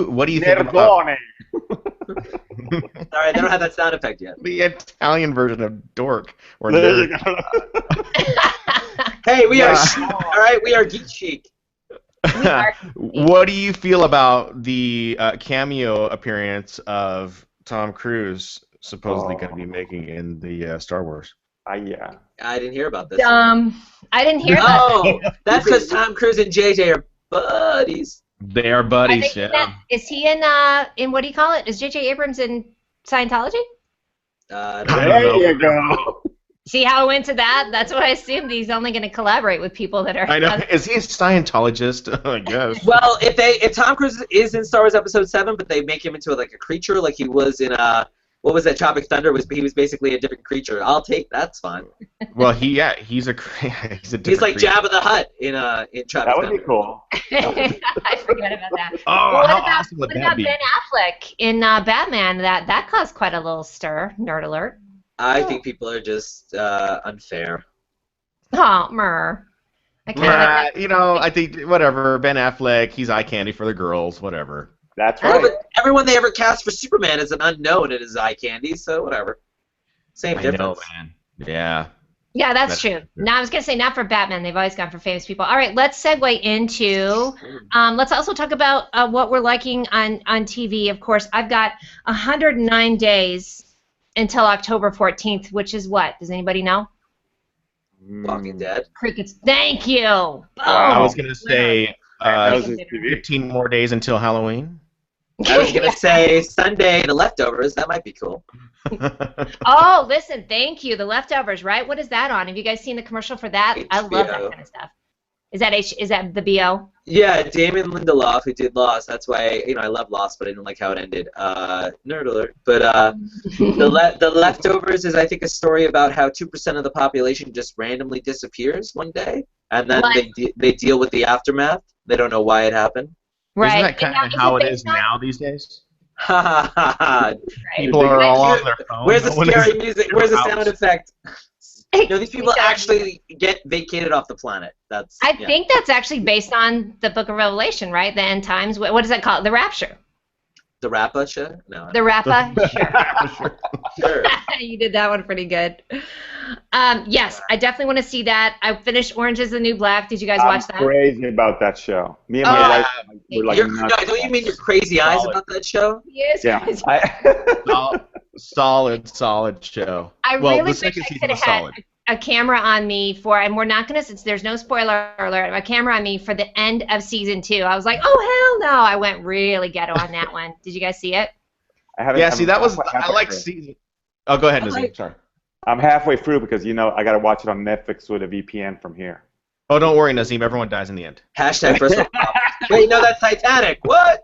What do you think about
Sorry, they don't have that sound effect yet.
the Italian version of dork or
There you
nerd?
go.
Hey, we are chic, all right. We are geek chic.
What do you feel about the cameo appearance of Tom Cruise supposedly going to be making in the Star Wars?
Yeah.
I didn't hear about this.
I didn't hear that.
Oh, that's because Tom Cruise and JJ are buddies.
They are buddies, yeah.
Is he in what do you call it? Is J.J. Abrams in Scientology?
There you go.
See how I went to that? That's what I assumed. He's only going to collaborate with people that are.
I know. Is he a Scientologist? I guess.
Well, if Tom Cruise is in Star Wars Episode 7, but they make him into like a creature, like he was in what was that? Tropic Thunder. He was basically a different creature. I'll take that's fine.
Well, he's a he's like
creature. Jabba the Hutt in Tropic Thunder.
That would be cool.
I forgot about that.
Oh,
well,
how awesome would
what
that
about
be?
Ben Affleck in Batman? That caused quite a little stir. Nerd alert.
I think people are just unfair.
Oh, mer. I kind of like that.
You know, I think whatever. Ben Affleck, he's eye candy for the girls. Whatever.
That's
Yeah,
right.
but everyone they ever cast for Superman is an unknown and is eye candy, so whatever. Same difference.
I know, man. Yeah.
Yeah, that's true. Now I was gonna say not for Batman. They've always gone for famous people. All right, let's segue into. Let's also talk about what we're liking on TV. Of course, I've got 109 days until October 14th, which is what? Does anybody know?
Walking Dead.
Crickets. Thank you. Boom.
I was gonna say
15
15 more days until Halloween.
I was gonna say Sunday, The Leftovers. That might be cool.
Oh, listen, thank you. The Leftovers, right? What is that on? Have you guys seen the commercial for that? I love that
HBO.
kind of stuff. Is that the BO?
Yeah, Damon Lindelof, who did Lost. That's why I love Lost, but I didn't like how it ended. Nerd alert. But the Leftovers is, I think, a story about how 2% of the population just randomly disappears one day, and then they deal with the aftermath. They don't know why it happened.
Right.
Isn't that kind of how it is now these days?
Ha ha ha ha.
People are all on their phone.
Where's the
No one
scary
is-
music? Where's the sound effect? These people
Exactly.
actually get vacated off the planet.
I think that's actually based on the Book of Revelation, right? The end times. What is that called? The Rapture.
The Rappa show? No.
The Rappa?
Sure.
Sure.
You did that one pretty good. Yes, I definitely want to see that. I finished Orange is the New Black. Did you guys watch that?
I'm crazy about that show. Me and
Oh,
my wife were like
No,
nuts.
don't you mean your crazy eyes about that show?
Yes.
Yeah.
Solid show.
I
Well,
really
the second
wish I
season
could have
was
had
solid.
a camera on me and we're not going to, since there's no spoiler alert, a camera on me for the end of season 2. I was like, oh, hell no. I went really ghetto on that one. Did you guys see it?
Yeah, see, that was I like season. Oh, go ahead, Nazim. Sorry.
I'm halfway through because I got to watch it on Netflix with a VPN from here.
Oh, don't worry, Nazim. Everyone dies in the end.
Hashtag first world problems. Wait, no, that's Titanic. What?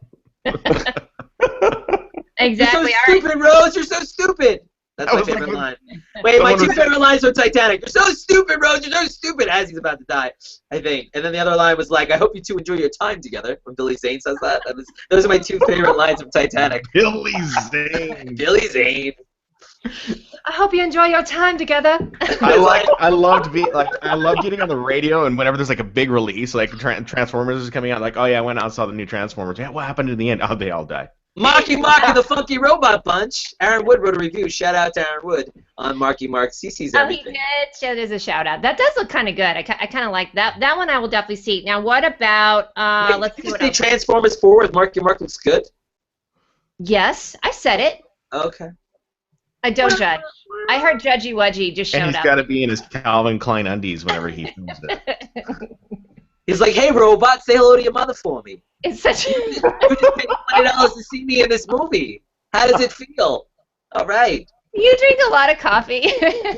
Exactly.
You're so stupid, Rose. You're so stupid. That's my favorite line. Wait, my 2 favorite lines from Titanic. You're so stupid, Rose. You're so stupid. As he's about to die, I think. And then the other line was like, I hope you two enjoy your time together. When Billy Zane says that. Those are my 2 favorite lines from Titanic.
Billy Zane.
Billy Zane.
I hope you enjoy your time together.
I loved getting on the radio, and whenever there's like a big release, like Transformers is coming out, like, oh yeah, I went out and saw the new Transformers. Yeah, what happened in the end? Oh, they all die.
Marky the Funky Robot Bunch. Aaron Wood wrote a review. Shout out to Aaron Wood on Marky Mark. CC's everything.
Oh, he did. So there's a shout out. That does look kind of good. I kind of like that. That one I will definitely see. Now, what about? Let's see.
Did you
What
say
else.
Transformers 4 with Marky Mark looks good?
Yes, I said it.
Okay.
I don't judge. I heard Judgy Wudgy just
And
showed
he's
up.
got to be in his Calvin Klein undies whenever he films it.
He's like, hey, robot, say hello to your mother for me.
It's such.
You just paid $20 to see me in this movie. How does it feel? All right.
You drink a lot of coffee,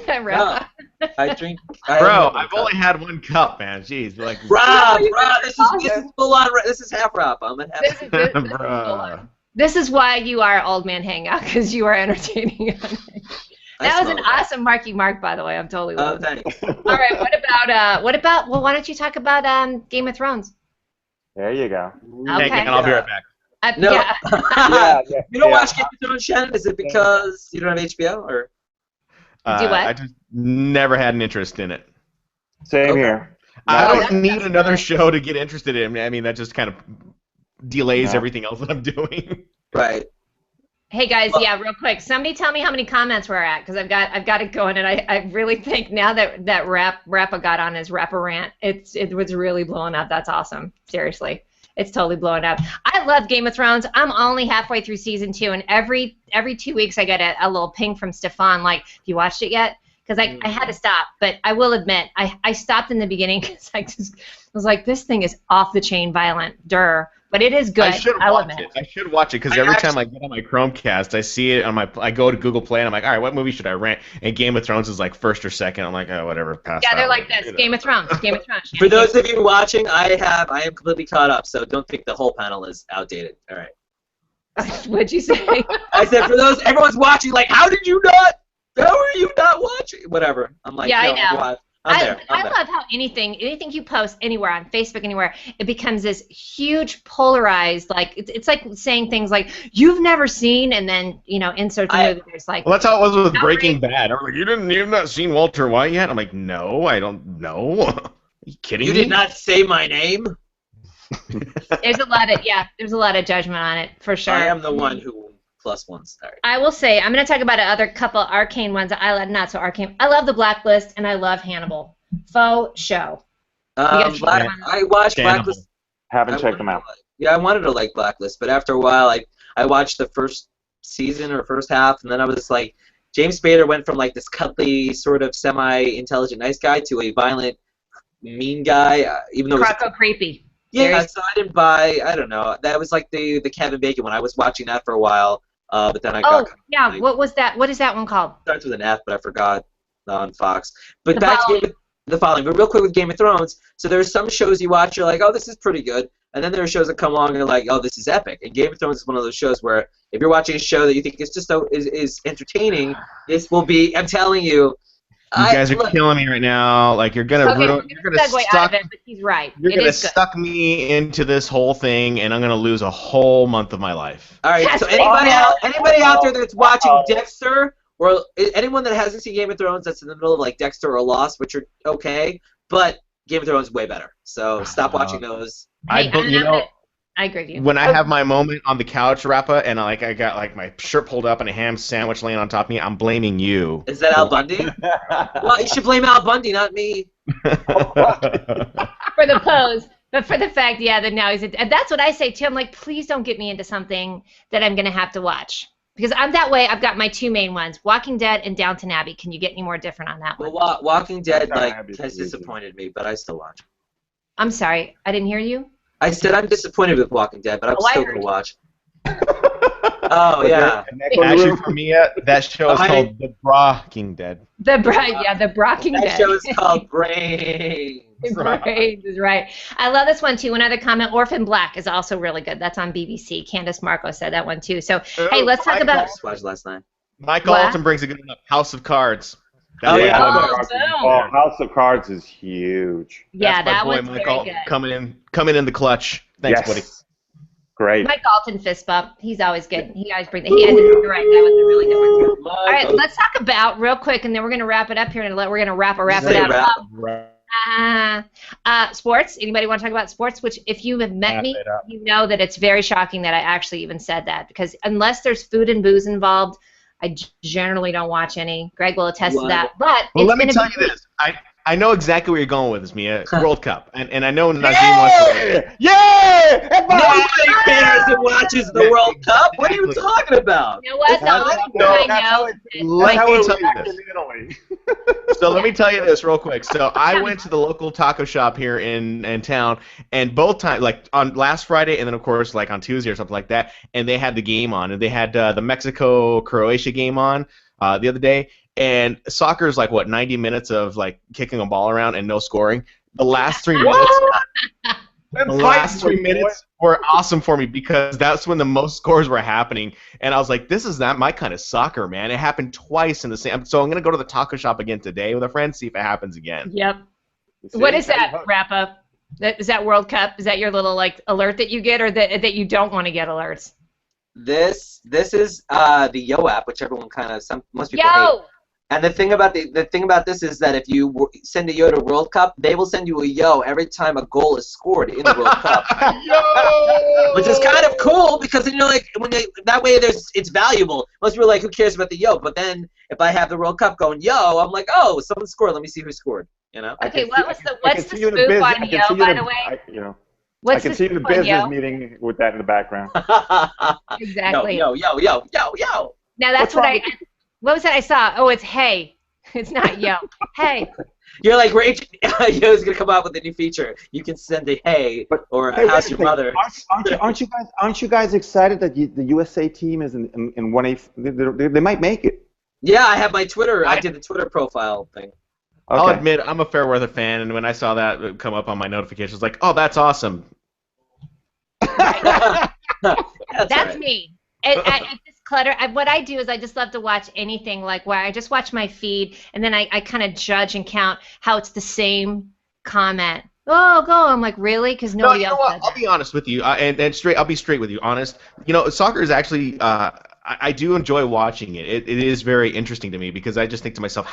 Rappa.
No, I drink.
Bro, I've only had 1 cup, man. Jeez, like.
Brah, this is full on. This is half Rappa. I'm at half.
Bruh.
This is why you are Old Man Hangout, because you are entertaining. That was an awesome Marky Mark, by the way. I'm totally loving it.
Thanks.
All right, what about, well, why don't you talk about Game of Thrones?
There you go.
Okay.
Hang on, I'll be right back.
No.
Yeah.
You don't watch Game of Thrones, Shannon? Is it because you don't have HBO, or?
Do what?
I just never had an interest in it.
Same here.
I don't need another show to get interested in. I mean, that just kind of delays everything else that I'm doing.
Right.
Hey guys, yeah, real quick. Somebody tell me how many comments we're at, because I've got it going, and I really think now that Rappa got on his Rappa rant, it was really blowing up. That's awesome. Seriously, it's totally blowing up. I love Game of Thrones. I'm only halfway through season 2, and every 2 weeks I get a little ping from Stefan like, "Have you watched it yet?" Because I had to stop, but I will admit I stopped in the beginning because I just was like, this thing is off the chain violent, but it is good.
I should watch it because every time I get on my Chromecast, I see it on I go to Google Play and I'm like, all right, what movie should I rent? And Game of Thrones is like first or second. I'm like, oh, whatever, pass.
Yeah, they're like this. Game of Thrones. Game of Thrones.
For those of you watching, I am completely caught up, so don't think the whole panel is outdated. All right.
What'd you say?
I said for those everyone's watching, like, how are you not watching? Whatever. I'm like,
yeah,
no,
I know.
Watch. I
love how anything you post anywhere on Facebook, anywhere, it becomes this huge polarized, like it's like saying things like you've never seen, and then insert the movie. There's like,
well, that's how it was with Breaking Bad. I'm like, you've not seen Walter White yet? I'm like, no, I don't know. Are you kidding me?
You did not say my name.
There's a lot of judgment on it for sure.
I am the one who +1 star.
I will say, I'm going to talk about another couple arcane ones. I love, not so arcane. I love The Blacklist, and I love Hannibal. Faux show.
I watched Blacklist.
Haven't checked them out.
Yeah, I wanted to like Blacklist, but after a while, I watched the first season or first half, and then I was like, James Spader went from like this cuddly, sort of semi-intelligent, nice guy to a violent, mean guy. Even though
creepy.
Yeah, so I didn't buy. I don't know. That was like the Kevin Bacon one. I was watching that for a while, but then I got.
Oh yeah, what was that? What is that one called?
Starts with an F, but I forgot on Fox. But back to the following. But real quick with Game of Thrones. So there's some shows you watch, you're like, oh, this is pretty good, and then there are shows that come along and you're like, oh, this is epic. And Game of Thrones is one of those shows where if you're watching a show that you think is just is entertaining, this will be. I'm telling you.
You guys are killing me right now. Like you're gonna
stuck. But he's right.
You're gonna stuck me into this whole thing, and I'm gonna lose a whole month of my life.
All right. So anybody out there that's watching Dexter, or anyone that hasn't seen Game of Thrones, that's in the middle of like Dexter or Lost, which are okay, but Game of Thrones is way better. So stop watching those.
I agree with you.
When I have my moment on the couch, Rappa, and I got like my shirt pulled up and a ham sandwich laying on top of me, I'm blaming you.
Is that Al Bundy? Well, you should blame Al Bundy, not me.
For the pose, but for the fact, that now he's. And that's what I say too. I'm like, please don't get me into something that I'm gonna have to watch, because I'm that way. I've got my two main ones: Walking Dead and Downton Abbey. Can you get any more different on that one?
Well, Walking Dead has disappointed me, but I still watch.
I'm sorry, I didn't hear you.
I said I'm disappointed with Walking Dead, but I'm still going to watch. Oh, yeah.
Actually, for me, that show is called The Brocking Dead.
The Brocking Dead.
That show is called Brains.
Brains is right. I love this one, too. Another comment, Orphan Black is also really good. That's on BBC. Candace Marco said that one, too. So, hey, let's talk about...
I just watched last night.
Michael Allton brings a good one up. House of Cards.
House of Cards is huge.
Yeah,
that
one's very good.
Coming in the clutch. Thanks, buddy.
Great.
Mike Allton fist bump. He's always good. He always brings. You're right. That was a really good one too. All right, let's talk about real quick, and then we're gonna wrap it up here, and we're gonna wrap it up. Sports. Anybody want to talk about sports? Which, if you have met me, you know that it's very shocking that I actually even said that, because unless there's food and booze involved, I generally don't watch any. Greg will attest to that. But
let me tell you this. I know exactly where you're going with this, Mia. World Cup. And I know Nazim wants to...
Yeah!
Nobody cares who watches the World Cup. What are you talking about?
You know what?
Let me tell you this. So let me tell you this real quick. So I went to the local taco shop here in town, and both times, like on last Friday and then, of course, like on Tuesday or something like that, and they had the game on. And they had the Mexico-Croatia game on the other day. And soccer is like, 90 minutes of like kicking a ball around and no scoring. The last 3 minutes, The last 3 minutes were awesome for me because that's when the most scores were happening, and I was like, "This is not my kind of soccer, man." It happened twice in the same. So I'm gonna go to the taco shop again today with a friend, see if it happens again.
Yep. What is that, Rappa? Is that World Cup? Is that your little alert that you get, or that you don't want to get alerts?
This is the Yo app, which everyone most people hate. And the thing about this is that if you send a Yo to World Cup, they will send you a Yo every time a goal is scored in the World Cup. Which is kind of cool because then that way it's valuable. Most people are like, who cares about the Yo? But then if I have the World Cup going Yo, I'm like, oh, someone scored. Let me see who scored.
Okay, what's the scoop on Yo, by the way?
I can see you in the business meeting with that in the background.
Exactly.
Yo.
Now that's what was that I saw? Oh, it's hey. It's not yo. Hey.
You're like, Yo's gonna come out with a new feature. You can send a hey or how's your mother.
Aren't you guys excited that the USA team is in 1/8? They might make it.
Yeah, I have my Twitter. I did the Twitter profile thing.
Okay. I'll admit, I'm a Fairweather fan, and when I saw that come up on my notifications, I was like, oh, that's awesome.
That's right. Me. At this clutter, what I do is I just love to watch anything where I just watch my feed, and then I kind of judge and count how it's the same comment. Oh, go! I'm like, really? Because nobody else does.
I'll be honest with you, I'll be straight with you, honest. Soccer is actually, I do enjoy watching it. It is very interesting to me because I just think to myself,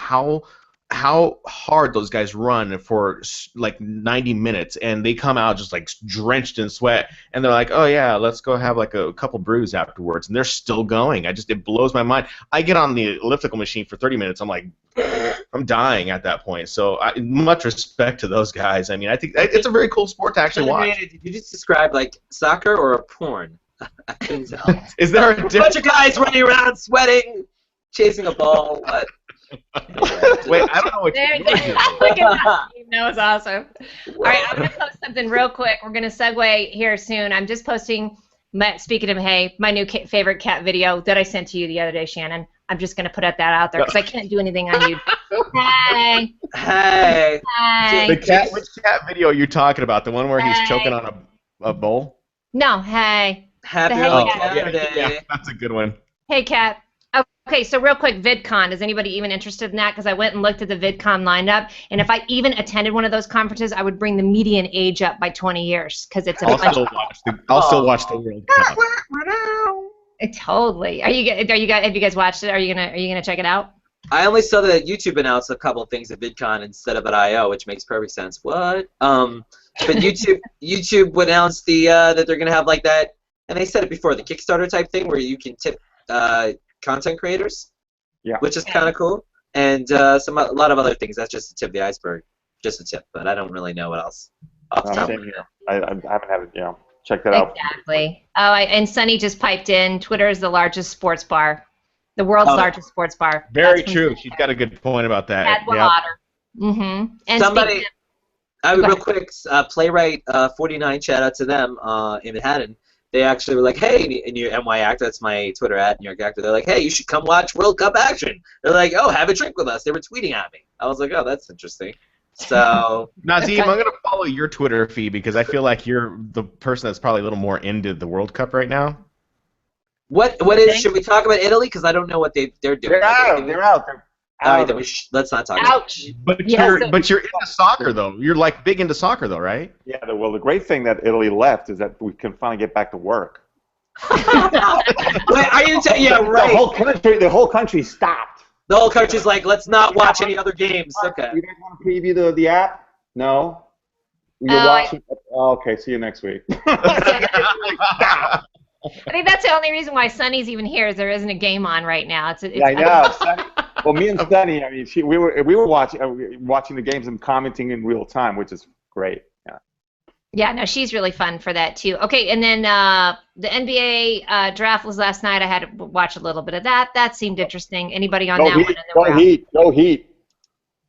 how hard those guys run for 90 minutes, and they come out just drenched in sweat, and they're like, oh yeah, let's go have a couple brews afterwards, and they're still going. It blows my mind. I get on the elliptical machine for 30 minutes, I'm like, I'm dying at that point. So much respect to those guys. I mean, I think it's a very cool sport to actually watch.
Did you just describe soccer or a porn? I couldn't tell.
Is there a
bunch of guys running around sweating, chasing a ball? What?
Wait, I don't know what you're doing.
Look at that. That was awesome. All right, I'm going to post something real quick. We're going to segue here soon. I'm just posting, speaking of hey, my new favorite cat video that I sent to you the other day, Shannon. I'm just going to put that out there because I can't do anything on YouTube. Hey.
Hey.
Hey.
Which cat video are you talking about? The one where he's choking on a bowl?
No, hey.
Happy
Cat
Day.
Yeah, that's a good one.
Hey, cat. Okay, so real quick, VidCon. Is anybody even interested in that? Because I went and looked at the VidCon lineup, and if I even attended one of those conferences, I would bring the median age up by 20 years because it's a bunch.
I'll still watch the World Cup.
Totally. Have you guys watched it? Are you gonna check it out?
I only saw that YouTube announced a couple of things at VidCon instead of at I/O, which makes perfect sense. What? But YouTube announced that they're gonna have that, and they said it before, the Kickstarter type thing where you can tip content creators, which is kind of cool, and a lot of other things. That's just the tip of the iceberg, just a tip, but I don't really know what else.
Same here. I haven't had it. Check that out.
Exactly. Oh, and Sunny just piped in. Twitter is the largest sports bar, the world's largest sports bar.
Very true. She's got a good point about that.
Cadwallader. Mm-hmm. And
somebody, real quick, Playwright 49. Shout out to them in Manhattan. They actually were like, hey, New York NY Actor, that's my Twitter @ New York Actor. They're like, hey, you should come watch World Cup action. They're like, oh, have a drink with us. They were tweeting at me. I was like, oh, that's interesting. So
Nazim, I'm gonna follow your Twitter feed because I feel like you're the person that's probably a little more into the World Cup right now.
What is? Should we talk about Italy? Because I don't know what they're doing.
They're out.
All right, then let's not talk.
Ouch.
About
it. But you're into soccer though. You're big into soccer though, right?
Yeah. Well, the great thing that Italy left is that we can finally get back to work.
Wait, are you? Yeah, right.
The whole country stopped.
The whole country's like, let's not watch any other games. Okay.
You guys want to preview the app? No. You're watching. Okay. See you next week.
I think that's the only reason why Sunny's even here is there isn't a game on right now.
Yeah, I know. Sunny, well, me and Sunny, I mean, we were watching the games and commenting in real time, which is great.
Yeah, no, she's really fun for that too. Okay, and then the NBA draft was last night. I had to watch a little bit of that. That seemed interesting. Anybody on that one?
Go Heat.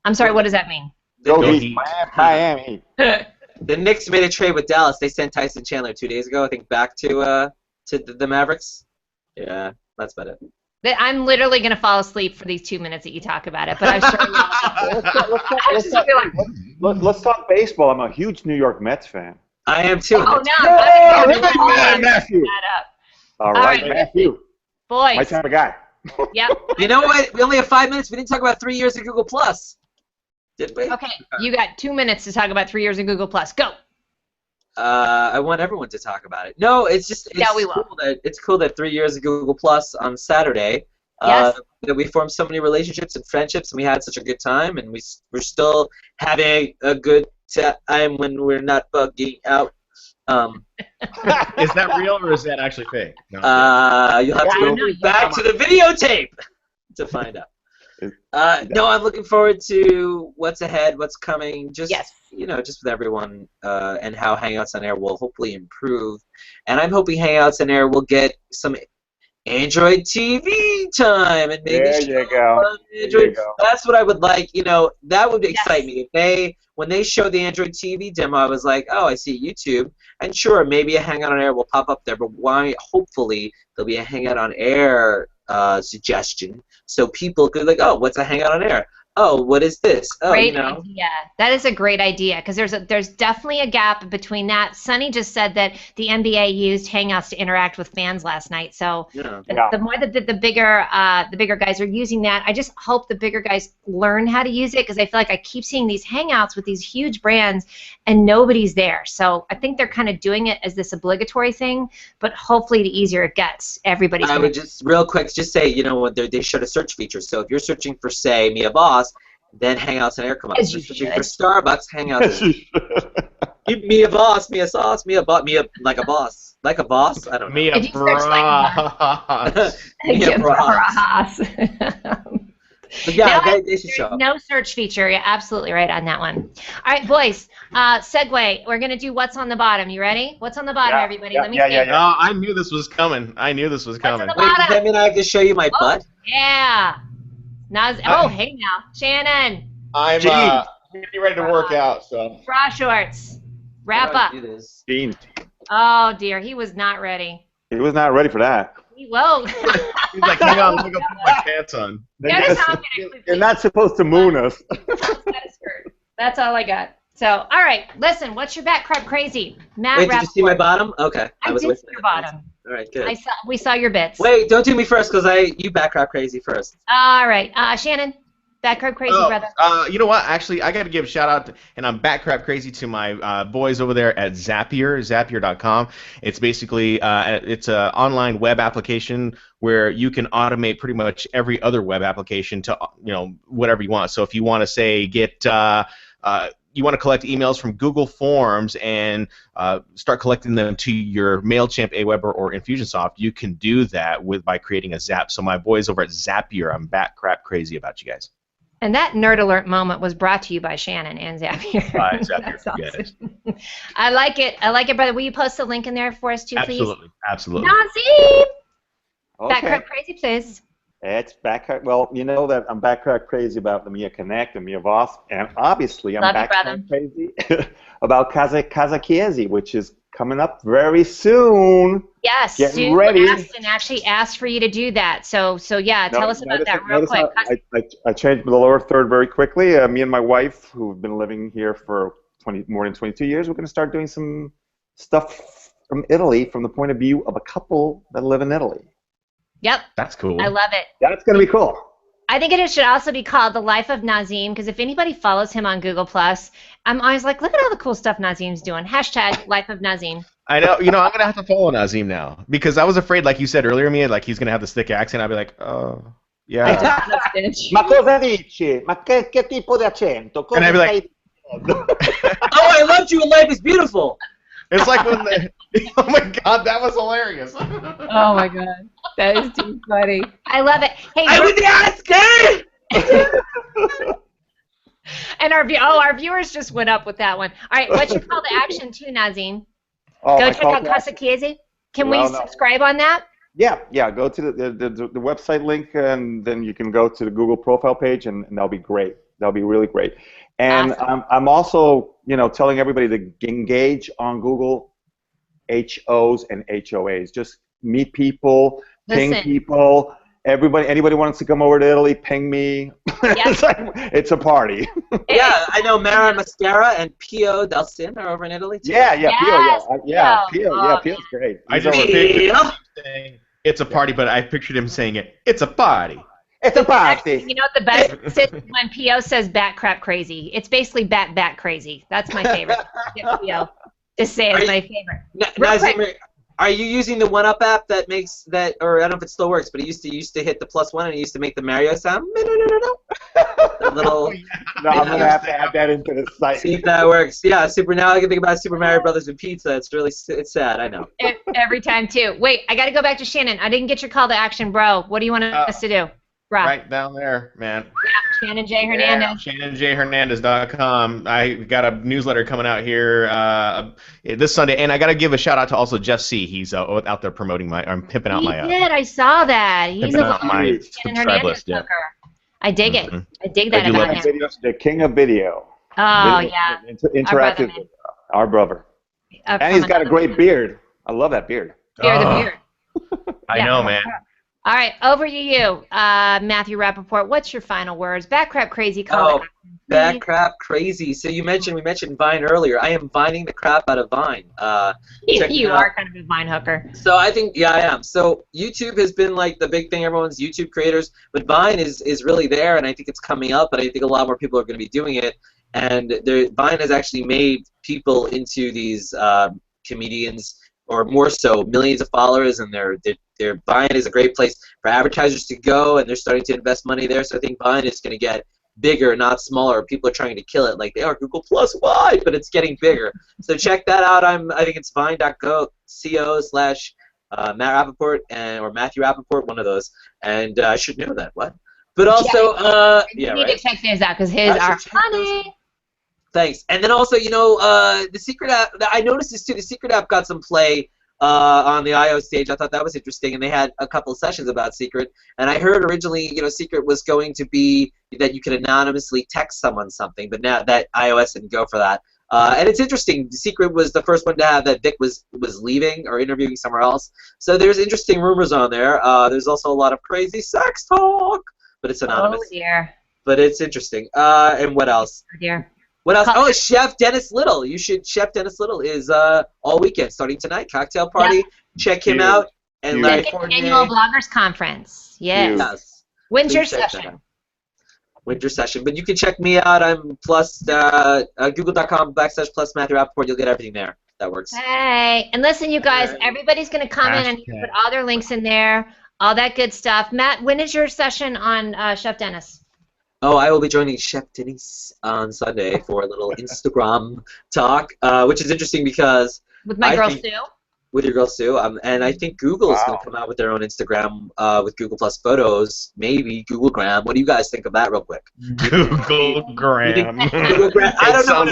I'm sorry, what does that mean?
Go Heat. Miami.
The Knicks made a trade with Dallas. They sent Tyson Chandler 2 days ago, I think, back to the Mavericks. Yeah, that's about it.
I'm literally going to fall asleep for these 2 minutes that you talk about it, but I'm sure
let's talk baseball. I'm a huge New York Mets fan.
I am too.
Oh, no.
Matthew. All right, Matthew.
Boys.
My type of guy.
Yep.
You know what? We only have 5 minutes. We didn't talk about 3 years of Google Plus, did we?
Okay, you got 2 minutes to talk about 3 years of Google Plus. Go.
I want everyone to talk about it. No, it's cool that 3 years of Google Plus on Saturday.
Yes.
That we formed so many relationships and friendships, and we had such a good time, and we're still having a good time when we're not bugging out.
Is that real or is that actually fake? No.
You'll have to go back to the videotape to find out. No, I'm looking forward to what's ahead, what's coming. Just just with everyone, and how Hangouts on Air will hopefully improve. And I'm hoping Hangouts on Air will get some Android TV time, and maybe
there you go.
Android. That's what I would like. That would excite me if when they showed the Android TV demo, I was like, oh, I see YouTube, and sure, maybe a Hangout on Air will pop up there, but why? Hopefully, there'll be a Hangout on Air suggestion, so people could like, oh, what's a Hangout on Air? Oh, what is this? Oh,
great idea. That is a great idea because there's definitely a gap between that. Sonny just said that the NBA used Hangouts to interact with fans last night. So the more that the bigger guys are using that, I just hope the bigger guys learn how to use it because I feel like I keep seeing these Hangouts with these huge brands and nobody's there. So I think they're kind of doing it as this obligatory thing, but hopefully the easier it gets, everybody's.
I would just real quick just say, when they showed a search feature. So if you're searching for, say, Mia Boss, then Hangouts on Air come up.
As you
should. For Starbucks, Hangouts. Mia Boss, Mia Sauce, Mia like a boss. Like a boss? I don't know.
Mia Brah.
Mia
Brah.
Yeah, they should show up.
No search feature. You're absolutely right on that one. All right, boys. Segue. We're going to do What's on the Bottom. You ready? What's on the bottom, everybody? Let me see.
No, I knew this was coming.
What's on the
Wait,
bottom?
does that mean I have to show you my butt?
Yeah. Hey now. Shannon.
I'm getting ready to work out, so.
Bra shorts. Rappa.
Gene.
Oh, dear. He was not ready.
He was not ready for that.
Whoa.
He's like, hang on, let me go put my pants on.
You're not supposed to moon us.
That's all I got. So, all right, listen, what's your back crab crazy? Matt
Wait,
Rappaport.
did you see my bottom? Okay.
I did see your bottom.
All right, good.
We saw your bits.
Wait, don't do me first because you back crab crazy first.
All right. Shannon, back crab crazy, brother.
You know what? Actually, I got to give a shout out, and I'm back crab crazy to my boys over there at Zapier, Zapier.com. It's basically it's an online web application where you can automate pretty much every other web application to whatever you want. So if you want to say you want to collect emails from Google Forms and start collecting them to your MailChimp, Aweber, or Infusionsoft, you can do that by creating a Zap. So my boys over at Zapier, I'm back crap crazy about you guys.
And that nerd alert moment was brought to you by Shannon and Zapier.
By Zapier,
awesome. I like it, brother. Will you post a link in there for us too, please?
Absolutely.
Nazim!
Okay.
Back crap crazy, please.
It's well, you know that I'm back crazy about the Mia Connect and Mia Voss, and obviously I'm back crazy about Chiesi, which is coming up very soon.
Yes,
Getting ready.
Aston actually asked for you to do that. So yeah, tell us about that real quick.
I changed the lower third very quickly. Me and my wife, who've been living here for more than 22 years, we're going to start doing some stuff from Italy from the point of view of a couple that live in Italy.
Yep.
That's cool.
I love it.
That's going to be cool.
I think it should also be called The Life of Nazim, because if anybody follows him on Google+, I'm always like, look at all the cool stuff Nazim's doing. #, Life of Nazim.
I know. I'm going to have to follow Nazim now, because I was afraid, like you said earlier, Mia, like he's going to have this thick accent. I'd be like, oh, yeah.
Ma cosa dici? Ma che tipo di accento?
And I'd be like,
oh, I loved you and Life is Beautiful.
It's like when oh my God, that was hilarious.
Oh my God, that is too funny. I love it. Hey,
I was the Oscar.
And our viewers just went up with that one. All right, what's your call to action too, Nazim? Go check out Casa Chiesi. Can we subscribe on that?
Yeah. Go to the website link, and then you can go to the Google profile page, and that'll be great. That'll be really great. And awesome. I'm also, telling everybody to engage on Google HOs and HOAs. Just meet people, ping people, Anybody wants to come over to Italy, ping me.
Yes.
It's a party.
Yeah, I know Mara Mascara and Pio Dustin are over in Italy too.
Yeah,
Yes, Pio.
Pio's great.
I
He's
just
over-
pictured him saying it's a party, but I pictured him saying it's a party.
It's a party.
You know what the best is when Pio says bat crap crazy. It's basically bat crazy. That's my favorite. Get Pio to say it's my favorite.
Nazim, are you using the 1UP app that makes that, or I don't know if it still works, but it used to hit the +1 and it used to make the Mario sound. No. That little.
No, I'm gonna have to add that into the site.
See if that works. Yeah, now I can think about Super Mario Brothers and pizza. It's sad. I know.
Every time too. Wait, I got to go back to Shannon. I didn't get your call to action, bro. What do you want us to do? Brah.
Right down there, man.
Yeah, Shannon J. Hernandez.
ShannonJHernandez.com. I got a newsletter coming out here this Sunday, and I got to give a shout out to also Jeff Sieh. He's out there promoting I'm pimping out my.
He did. I saw that. He's
pimping out my
Shannon
subscribe
Hernandez
list. Yeah.
hooker. I dig it. I dig that
I do
about
love
him.
The king of video.
Oh yeah.
Interactive. Our brother. And he's got a great beard. I love that beard.
The beard.
I know, man.
All right, over to you, Matthew Rappaport. What's your final words? Bat crap crazy.
Bat crap crazy. So we mentioned Vine earlier. I am vining the crap out of Vine.
You are kind of a Vine hooker.
So I think, yeah, I am. So YouTube has been like the big thing. Everyone's YouTube creators, but Vine is really there, and I think it's coming up. And I think a lot more people are going to be doing it. And Vine has actually made people into these comedians, or more so, millions of followers, and their Vine is a great place for advertisers to go, and they're starting to invest money there. So I think Vine is going to get bigger, not smaller. People are trying to kill it like they are Google Plus. Why? But it's getting bigger. So check that out. I think it's vine.co/Matt Rappaport or Matthew Rappaport, one of those. And I should know that. What? But also,
you need to check his out because his are funny.
Thanks. And then also, the Secret app, I noticed this too, the Secret app got some play on the I.O. stage. I thought that was interesting, and they had a couple of sessions about Secret. And I heard originally, Secret was going to be that you could anonymously text someone something, but now that iOS didn't go for that. And it's interesting, Secret was the first one to have that Vic was leaving or interviewing somewhere else. So there's interesting rumors on there. There's also a lot of crazy sex talk, but it's anonymous.
Oh, dear.
But it's interesting. And what else?
Oh, dear.
What else? Oh, Chef Dennis Little. Chef Dennis Little is all weekend, starting tonight. Cocktail party.
Yep.
Check him out. And Larry
Second annual Bloggers Conference. Yes. Winter session.
Winter session. But you can check me out. I'm google.com/plus Matthew Rappaport. You'll get everything there. That works.
Hey, and listen, you guys, everybody's going to comment and put all their links in there, all that good stuff. Matt, when is your session on Chef Dennis?
Oh, I will be joining Chef Denise on Sunday for a little Instagram talk, which is interesting because
with my girl Sue.
With your girl Sue, and I think Google is going to come out with their own Instagram with Google Plus Photos, maybe Googlegram. What do you guys think of that, real quick?
Googlegram.
Googlegram. I don't know.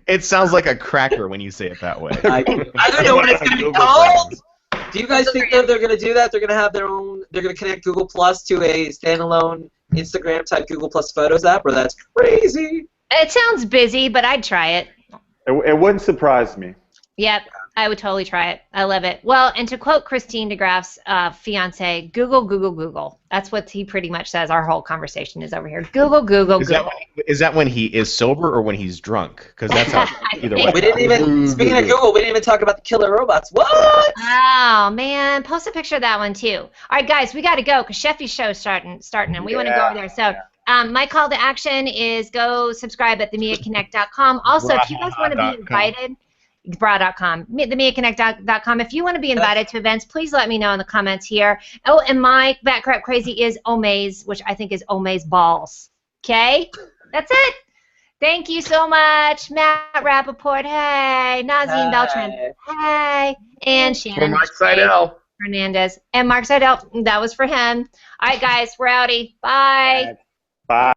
It sounds like a cracker when you say it that way.
I don't know what it's going to be called. Do you guys think that they're going to do that? They're going to have their own. They're going to connect Google Plus to a standalone Instagram type Google Plus Photos app, or that's crazy.
It sounds busy, but I'd try it.
It wouldn't surprise me.
Yep, I would totally try it. I love it. Well, and to quote Christine DeGraff's fiance, Google, Google, Google. That's what he pretty much says. Our whole conversation is over here. Google, Google, Google.
Is that when he is sober or when he's drunk? Because that's how either way.
We didn't even, speaking of Google, we didn't even talk about the killer robots. What?
Oh, man. Post a picture of that one, too. All right, guys, we got to go because Sheffy's show is starting, and we want to go over there. So my call to action is go subscribe at themiaconnect.com. Also, if you guys want to be invited, Brah.com, themiaconnect.com. If you want to be invited to events, please let me know in the comments here. Oh, and my Bat Crap Crazy is Omaze, which I think is Omazeballs. Okay? That's it. Thank you so much, Matt Rappaport. Hey, Nazim Beltran. Hey, and Shannon.
Mark Seydel.
Hernandez. And Mark Seydel. That was for him. All right, guys, we're outie. Bye.
Bye.